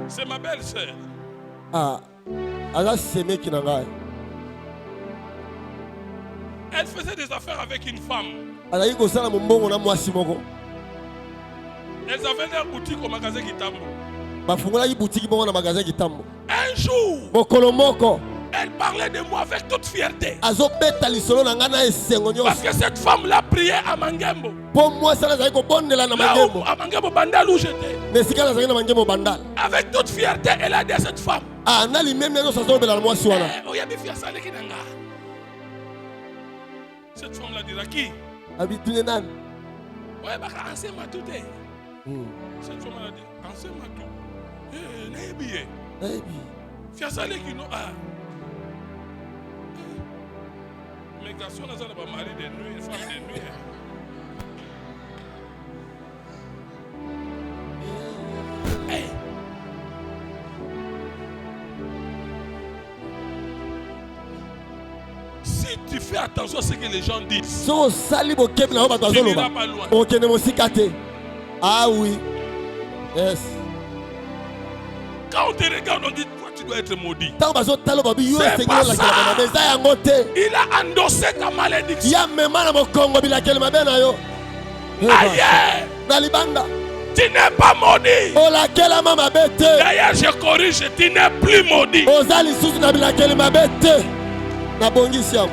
C: c'est ma belle-sœur.
D: Ah, alors c'est mec qui n'a pas.
C: Elle faisait des affaires avec une femme.
D: Alors il gosse là mon bon on a moi simoko.
C: Elles avaient leur boutique au magasin Kitambo.
D: Bafungola yi boutique bon na magasin Kitambo.
C: Un jour,
D: Mokolomoko.
C: elle parlait de moi avec toute fierté.
D: Azo beta lisolo na ngana esengo nyonso.
C: Parce que cette femme l'a prié à Mangembo.
D: Pour moi ça na ko bondela na
C: Là
D: Mangembo.
C: où, à Mangembo Bandal où j'étais.
D: Mais si kana na Mangembo bandal.
C: Avec toute fierté, elle a dit à cette femme.
D: Ah na li même no ça zo bela moi si wana.
C: Oyabi fiasa leki nanga. Cette femme-là dira qui?
D: Abitune nan.
C: Ouais, bah, ancien matou. Cette femme-là a dit, ancien matou. Eh, n'est bien. Fiasale qui nous a. Mais garçon, on a pas mari de nuit, femme de nuit. Hey. Si tu fais attention à ce que les gens disent,
D: So sali bo keb na ba
C: tu
D: tazolo
C: n'iras
D: ba.
C: pas loin.
D: O kene mo sikate. Ah oui. Yes.
C: Quand on te regarde, on dit toi tu dois être maudit.
D: Tant bazo talo ba bi yo
C: C'est
D: Seigneur
C: pas
D: la
C: ça.
D: kala ba za yango te.
C: Il a endossé ta malédiction.
D: Ya mema na mokongo bila kele mabe na yo.
C: Aïe,
D: Na libanda.
C: tu n'es pas maudit.
D: O la kele mama bete.
C: D'ailleurs, je corrige, tu n'es plus maudit.
D: Oza lisusu na bila kele mabe te. Na bongisi yango.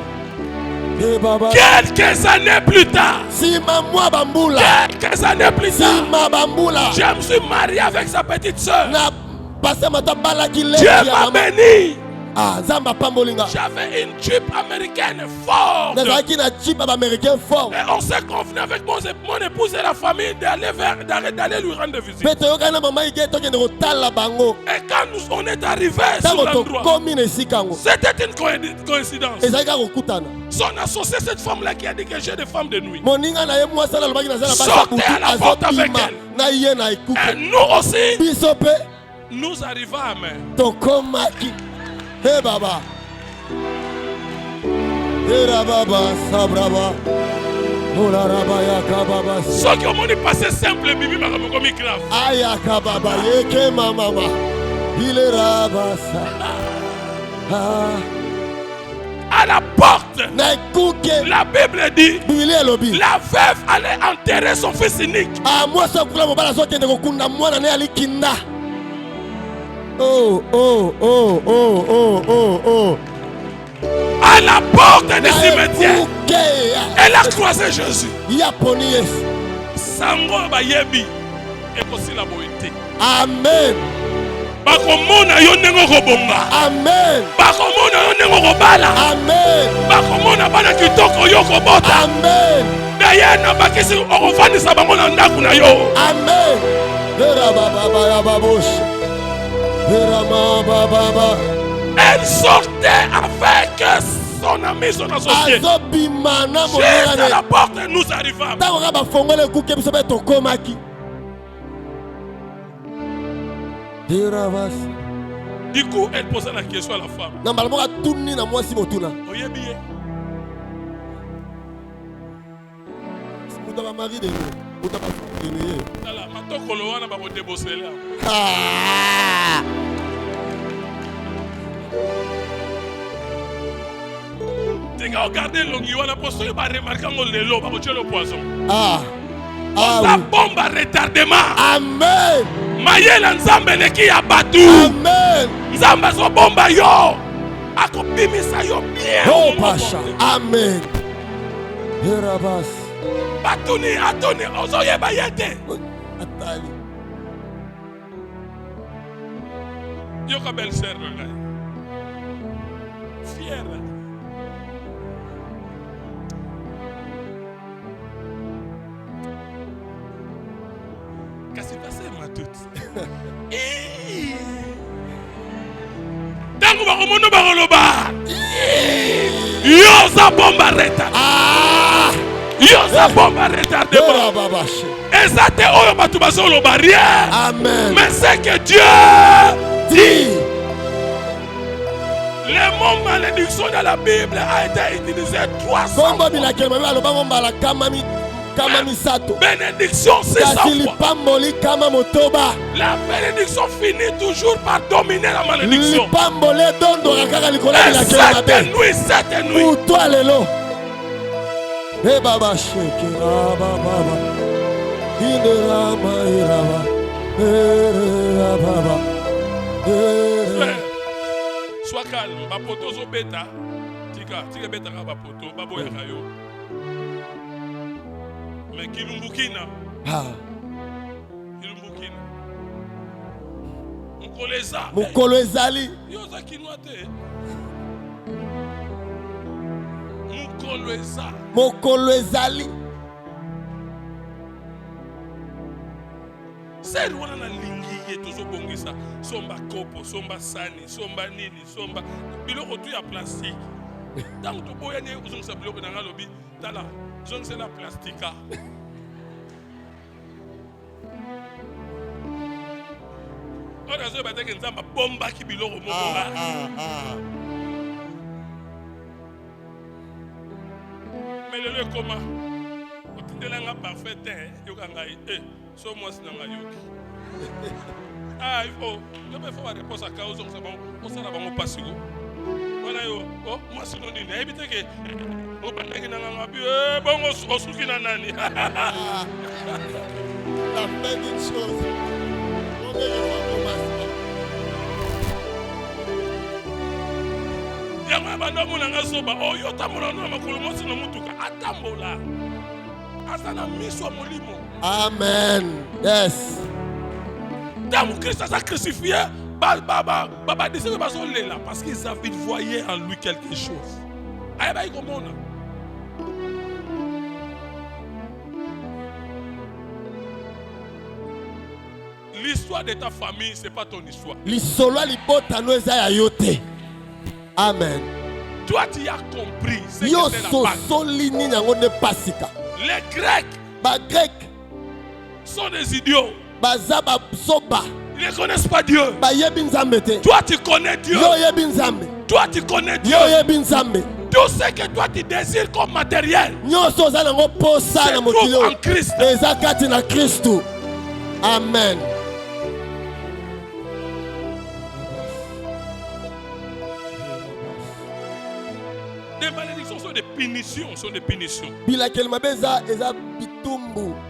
D: Eh baba.
C: Quelques années plus tard,
D: Sima mwa bambula.
C: quelques années plus tard,
D: Sima bambula.
C: je me suis marié avec sa petite soeur.
D: Na pase mata bala ki le
C: Dieu
D: ya
C: m'a
D: mama.
C: béni.
D: Ah, zamba pambolinga.
C: J'avais une Jeep américaine forte.
D: Nazalaki na chip ab américain fort.
C: Et on s'est convenu avec mon épouse et la famille d'aller lui rendre visite.
D: Pe toyoka na mama ige tokende kotala bango.
C: Et quand on est arrivé sur
D: Ntango
C: l'endroit,
D: tokomi na esika yango.
C: c'était une coïncidence.
D: Ezalaki kaka kokutana.
C: Son associé, cette femme-là qui a dit que j'ai des femmes de nuit.
D: Moninga na ye mwasi alobaki naza na basi ya
C: Sortez
D: butu
C: à la porte avec
D: azobima
C: elle.
D: na ye na
C: Et
D: ekuke.
C: nous aussi,
D: Biso pe
C: nous arrivons à main.
D: tokomaki. He baba. Era baba sabraba. Ola raba ya kababa.
C: Ceux qui ont dit passer simple, bibi m'a commis grave.
D: Aya kababa yeke mama. Il raba sa. Ah.
C: À la porte,
D: Na ekuke.
C: la Bible dit,
D: Bibili elobi.
C: la veuve allait enterrer son fils unique.
D: Ah, moi ça kula mobala azokende kokunda mwana ne alikinda. Oh.
C: À la porte du
D: Na
C: cimetière,
D: ekuke.
C: elle a croisé Jésus.
D: Ya poni Yesu.
C: Sango bayebi ekosi la boité.
D: Amen.
C: Bakomona yo ndenge okobonga.
D: Amen.
C: Bakomona yo ndenge okobala.
D: Amen.
C: Bakomona bana kitoko yo kobota.
D: Amen.
C: D'ailleurs na bakisi okofandisa bango na ndako na yo.
D: Amen. Vera baba ya babosh. Vera baba.
C: Elle sortait avec son ami, son associé.
D: Azobima na
C: Juste à
D: monana.
C: la porte, nous arrivons.
D: Tango ka bafongole kuke biso be tokomaki. Vera bas.
C: Du coup, elle posait la question à la femme.
D: Na mbala moka tuni na mwasi motuna.
C: Oyebi ye?
D: Muta ba mari de nous. Muta ba femme de nous.
C: Tala, matokolo wana bakodebosela.
D: Ah.
C: Tinga regarder longi wana pour ceux qui va remarquer ngo lelo bakotie le poison.
D: Ah.
C: La
D: oui.
C: bombe à retardement.
D: Amen.
C: Mayela nzambe leki ya batu.
D: Amen.
C: Nzambe so bomba yo. Akobimisa yo bien.
D: Oh pasha. Amen. Vera bas.
C: Batuni atoni ozoyeba yete.
D: Atali.
C: Yoka belle sœur ngai. Fière. Kasi tasema tuti. Tango bakomono bakoloba. Yo za bomba retard.
D: Ah.
C: Yo za bomba retardement.
D: Vera babashe.
C: Eza te oyo batu bazoloba rien.
D: Amen.
C: Mais c'est que Dieu
D: Dis.
C: le mot malédiction dans la Bible a été utilisé 300
D: Kombo
C: fois.
D: bila kelma bila lobango mbala kama misato.
C: Bénédiction 600
D: Kasi
C: fois.
D: lipamboli kama motoba.
C: La bénédiction finit toujours par dominer la malédiction.
D: Lipambole dondora kaka likola
C: Et
D: bila kelma
C: cette
D: be.
C: nuit, cette nuit,
D: Pour toi lelo. Hey baba sheke baba. Indera mairaba. Era baba.
C: frère, sois calme. Bapoto zo beta. Tika beta ka bapoto. Babo ya kayo. Mais kilumbukina.
D: Ah.
C: Kilumbukina. Mukoleza.
D: Mukolo ezali.
C: Yoza kinwa te. mokolo eza.
D: mokolo ezali.
C: C'est wana na lingi ye tozobongisa somba kopo somba sani somba nini somba biloko tu ya plastique donc toboya ne ozongisa biloko na ngalobi tala zongisa la plastika ona zo bateke nzamba bomba ki biloko moko mais le comment otindelanga parfait yokangai so moi c'est dans la yoki. Ah, il faut faire des réponses à cause on ça va on passe go. Voilà yo. Oh, moi c'est non ni éviter que on va ngi na ngabi bon on suki na nani.
D: La même chose. On est
C: ya ngaba ndo mona ngasoba oyo tamona no makolo mo sino mutuka atambola. Asana miso molimo.
D: Amen. Yes.
C: Dans Christ a crucifié, parce qu'ils voyaient en lui quelque chose. L'histoire de ta famille, ce n'est pas ton histoire.
D: Amen.
C: Toi, tu as compris ce que c'est la Pâque. Les Grecs sont des idiots. Ils ne connaissent pas Dieu. Toi, tu connais Dieu. Toi, tu connais Dieu. Tout ce que toi, tu désires comme matériel, c'est trouve en Christ.
D: Amen.
C: Des malédictions sont des punitions.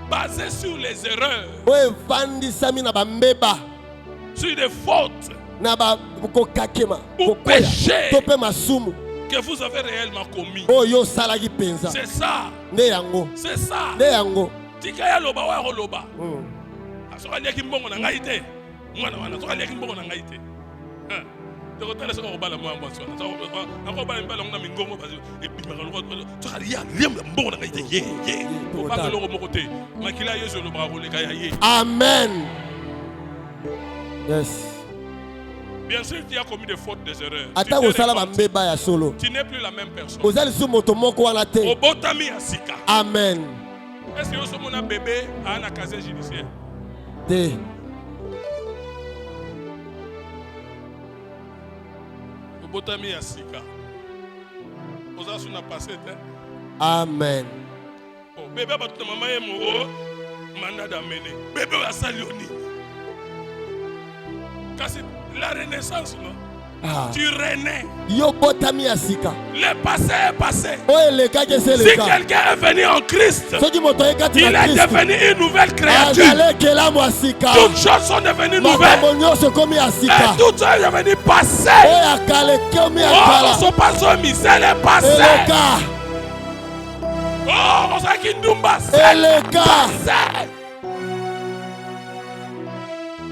C: Basées sur les erreurs, sur des fautes ou péchés que vous avez réellement commis. C'est ça. C'est ça. Tikaya loba wa loba. Asoka liaki mbongo na ngai te. Mwana wana asoka liaki mbongo na ngai te. Toko tala soka ko bala mwambo sona. Ako bala mbala ngona mingongo bazi e puis makalo soka liya liam mbongo na ngai te. Ye. Ko bala loko moko te. Makila Yesu loba ko leka ya ye.
D: Amen. Yes.
C: Bien sûr, tu as commis des fautes, des erreurs.
D: Tu
C: n'es plus la même personne.
D: Amen.
C: Est-ce que vous sommes un bébé à un casier judiciaire? Obotami Asika. Vous avez passé.
D: Amen.
C: Bébé, votre maman est morte. Mandat d'amener. Bébé, à Salioni. La renaissance, non? Tu renais. Le passé est passé. Si quelqu'un est venu en Christ, il est devenu une nouvelle créature. Toutes choses sont devenues nouvelles. Et toutes choses sont devenues passées. Oh, on se passe au misère, c'est passé. Oh, on s'est dit Ndumba, c'est passé.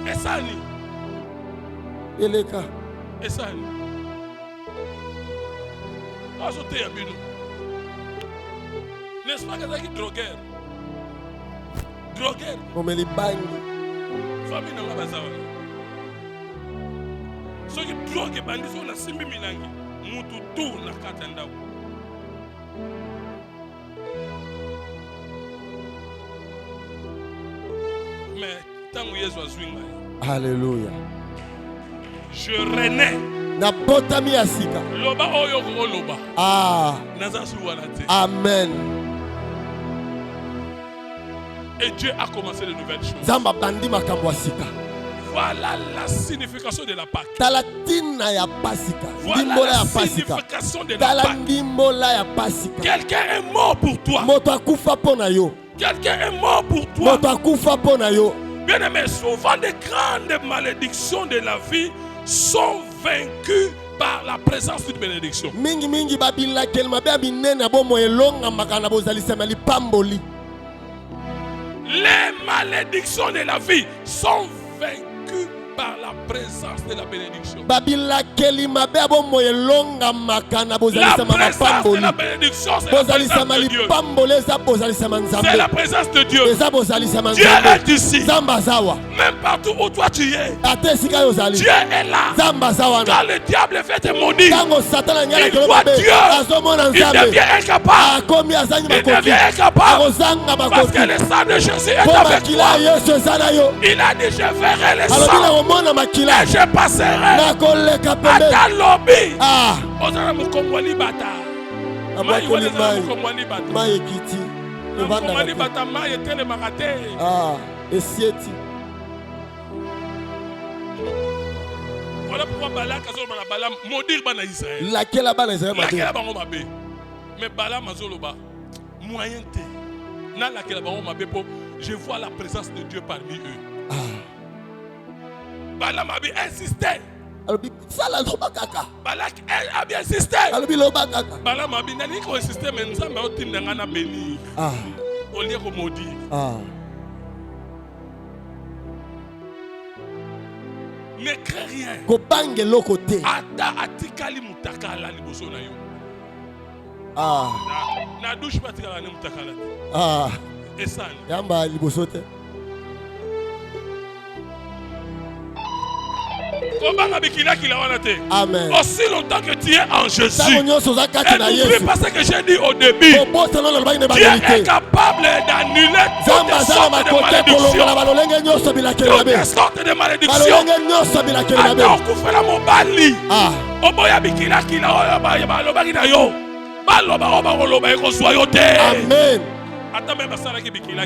C: Et ça, et ça, n'est-ce pas que c'est qui drogueur? Famille n'a pas besoin. Ceux qui droguent, bandits sont la simbi milangi. Moutou tout na katenda. Mais tant que Jésus a swingé.
D: Alléluia.
C: Je renais. Loba oyo loba.
D: Amen.
C: Et Dieu a commencé de nouvelles choses. Voilà la signification de la Pâque. Voilà la signification de la Pâque. Quelqu'un est mort pour toi. Quelqu'un est mort pour toi. Bien aimé, souvent des grandes malédictions de la vie sont vaincues par la présence d'une bénédiction. Les malédictions de la vie sont vaincues par la présence de la bénédiction.
D: babilakeli mabe abomo elonga makana
C: La
D: bozalisama
C: présence de
D: mapamboli
C: la bénédiction, c'est la
D: bozalisama
C: présence de Dieu.
D: lipamboli eza bozalisama
C: C'est
D: nzambe
C: la présence de Dieu.
D: eza bozalisama
C: Dieu
D: nzambe
C: est ici.
D: nzambe aza awa
C: Même partout où toi tu es,
D: ata esika yo ozali
C: Dieu est là.
D: nzambe aza wana
C: Quand le diable fait te maudire,
D: ntango satana
C: il
D: angalakelo
C: voit
D: mabe
C: Dieu.
D: azomona
C: Il
D: nzambe
C: devient incapable.
D: akomi azangi
C: Il
D: makoki
C: devient incapable.
D: akozanga
C: Parce
D: makoki
C: que le sang de Jésus est
D: mpo
C: avec
D: makila
C: toi.
D: ya yesu eza na yo
C: Il a dit, je verrai le
D: alobi na
C: sang
D: komona makila
C: et je passerai
D: nakoleka pembeni
C: ata lobi.
D: ah
C: Ozala mukongoli bata. Mai
D: abwakoli
C: wana ezala
D: mai
C: mukongoli bata.
D: mai ekiti
C: Mukongoli
D: evandaka te
C: bata mai etelemaka te.
D: ah esieti
C: Voilà pourquoi Balak azoloba na Balaam maudire bana Israël.
D: lakela bana israel mabe
C: Lakela bango mabe. Mais Balaam azoloba moyen te. Na lakela bango mabe po je vois la présence de Dieu parmi eux. Balaam a bien insisté.
D: alobi sala loba kaka
C: Balak a bien insisté.
D: alobi loba kaka
C: Balaam a bien nali ko insisté mais nzambe otinda nga na bénir.
D: ah
C: Au lieu de maudire.
D: ah
C: Ne crains rien.
D: kobange eloko te
C: Ata atikali mutakala liboso na yo.
D: ah
C: Na douche pas atikala ne mutakala.
D: ah
C: Esani.
D: yamba liboso te
C: Kobanga bikila wana te.
D: amen
C: Aussi longtemps que tu es en Jésus.
D: ntango nyonso oza kati
C: Et
D: na
C: n'oublie
D: yesu
C: pas ce que j'ai dit au début.
D: kobosana nalobaki na
C: Dieu est
D: baverité
C: capable d'annuler
D: nzambe
C: toutes
D: aza na
C: sortes de
D: makoki kolongola
C: malédictions.
D: balolenge nyonso bilakeli mabe
C: Toutes sortes de malédictions.
D: balolenge nyonso bilakeli mabe
C: Ata okufela mobali.
D: ah
C: Oboya bikila oyo balobaki na yo. Baloba oyo bakoloba ekozwa yo te.
D: amen
C: Ata même basalaki bikila.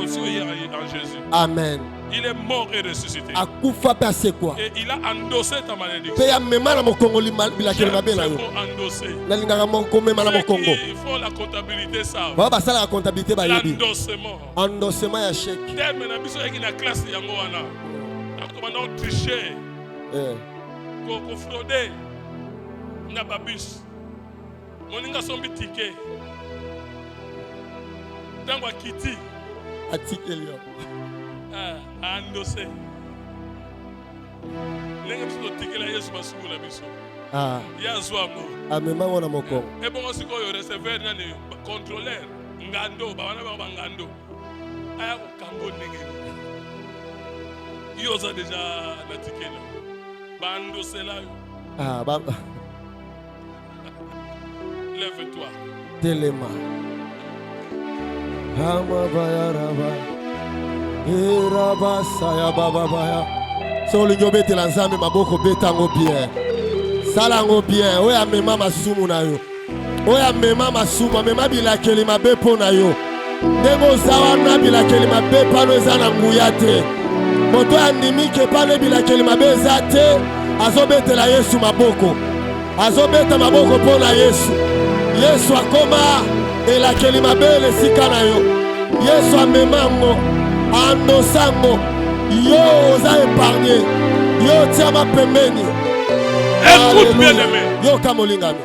C: Aussi en Jésus.
D: amen
C: Il est mort et ressuscité.
D: akufa mpe asekwa
C: Et il a endossé ta malédiction.
D: mpe yamema na mokongoli bilakeli
C: J'aime
D: mabe na
C: ce
D: yo
C: mot endossé.
D: nalingaka komema na
C: Ceux
D: mokongo
C: qui font la comptabilité savent.
D: bao basalaka comptabilité bayebi
C: L'endossement.
D: endossement ya chèque
C: Terme na biso yaki na classe yango wana. Akomanda tricher, ko frauder na babus. Moninga sombi ticket. Tango akiti.
D: atikeli yo
C: Endossé. Ndenge biso totikela Yesu masumu na biso.
D: ah
C: Ya zwango.
D: amema ngo na mokongo
C: Et bon aussi koyo receveur nani contrôleur ngando ba wana ba ngando. Aya ko kango ndenge. Yo za déjà na tikela. Ba endossé là.
D: ah
C: Lève-toi.
D: telema amabaya raba irabasaya bababaya so olingi obetela nzambe maboko beta yango bien sala yango bien oyo amema masumu na yo oyo amema masumu amema bilakeli mabe mpo na yo ndenge oza wana bilakeli mabe pano eza na nguya te moto andimike pano bilakeli mabe eza te azobetela yesu maboko azobeta maboko mpo na yesu yesu akoma elakeli mabe esika na yo yesu amemango andosango yo oza épargné yo tiama pembeni
C: Écoute bien aimé.
D: yoka molingami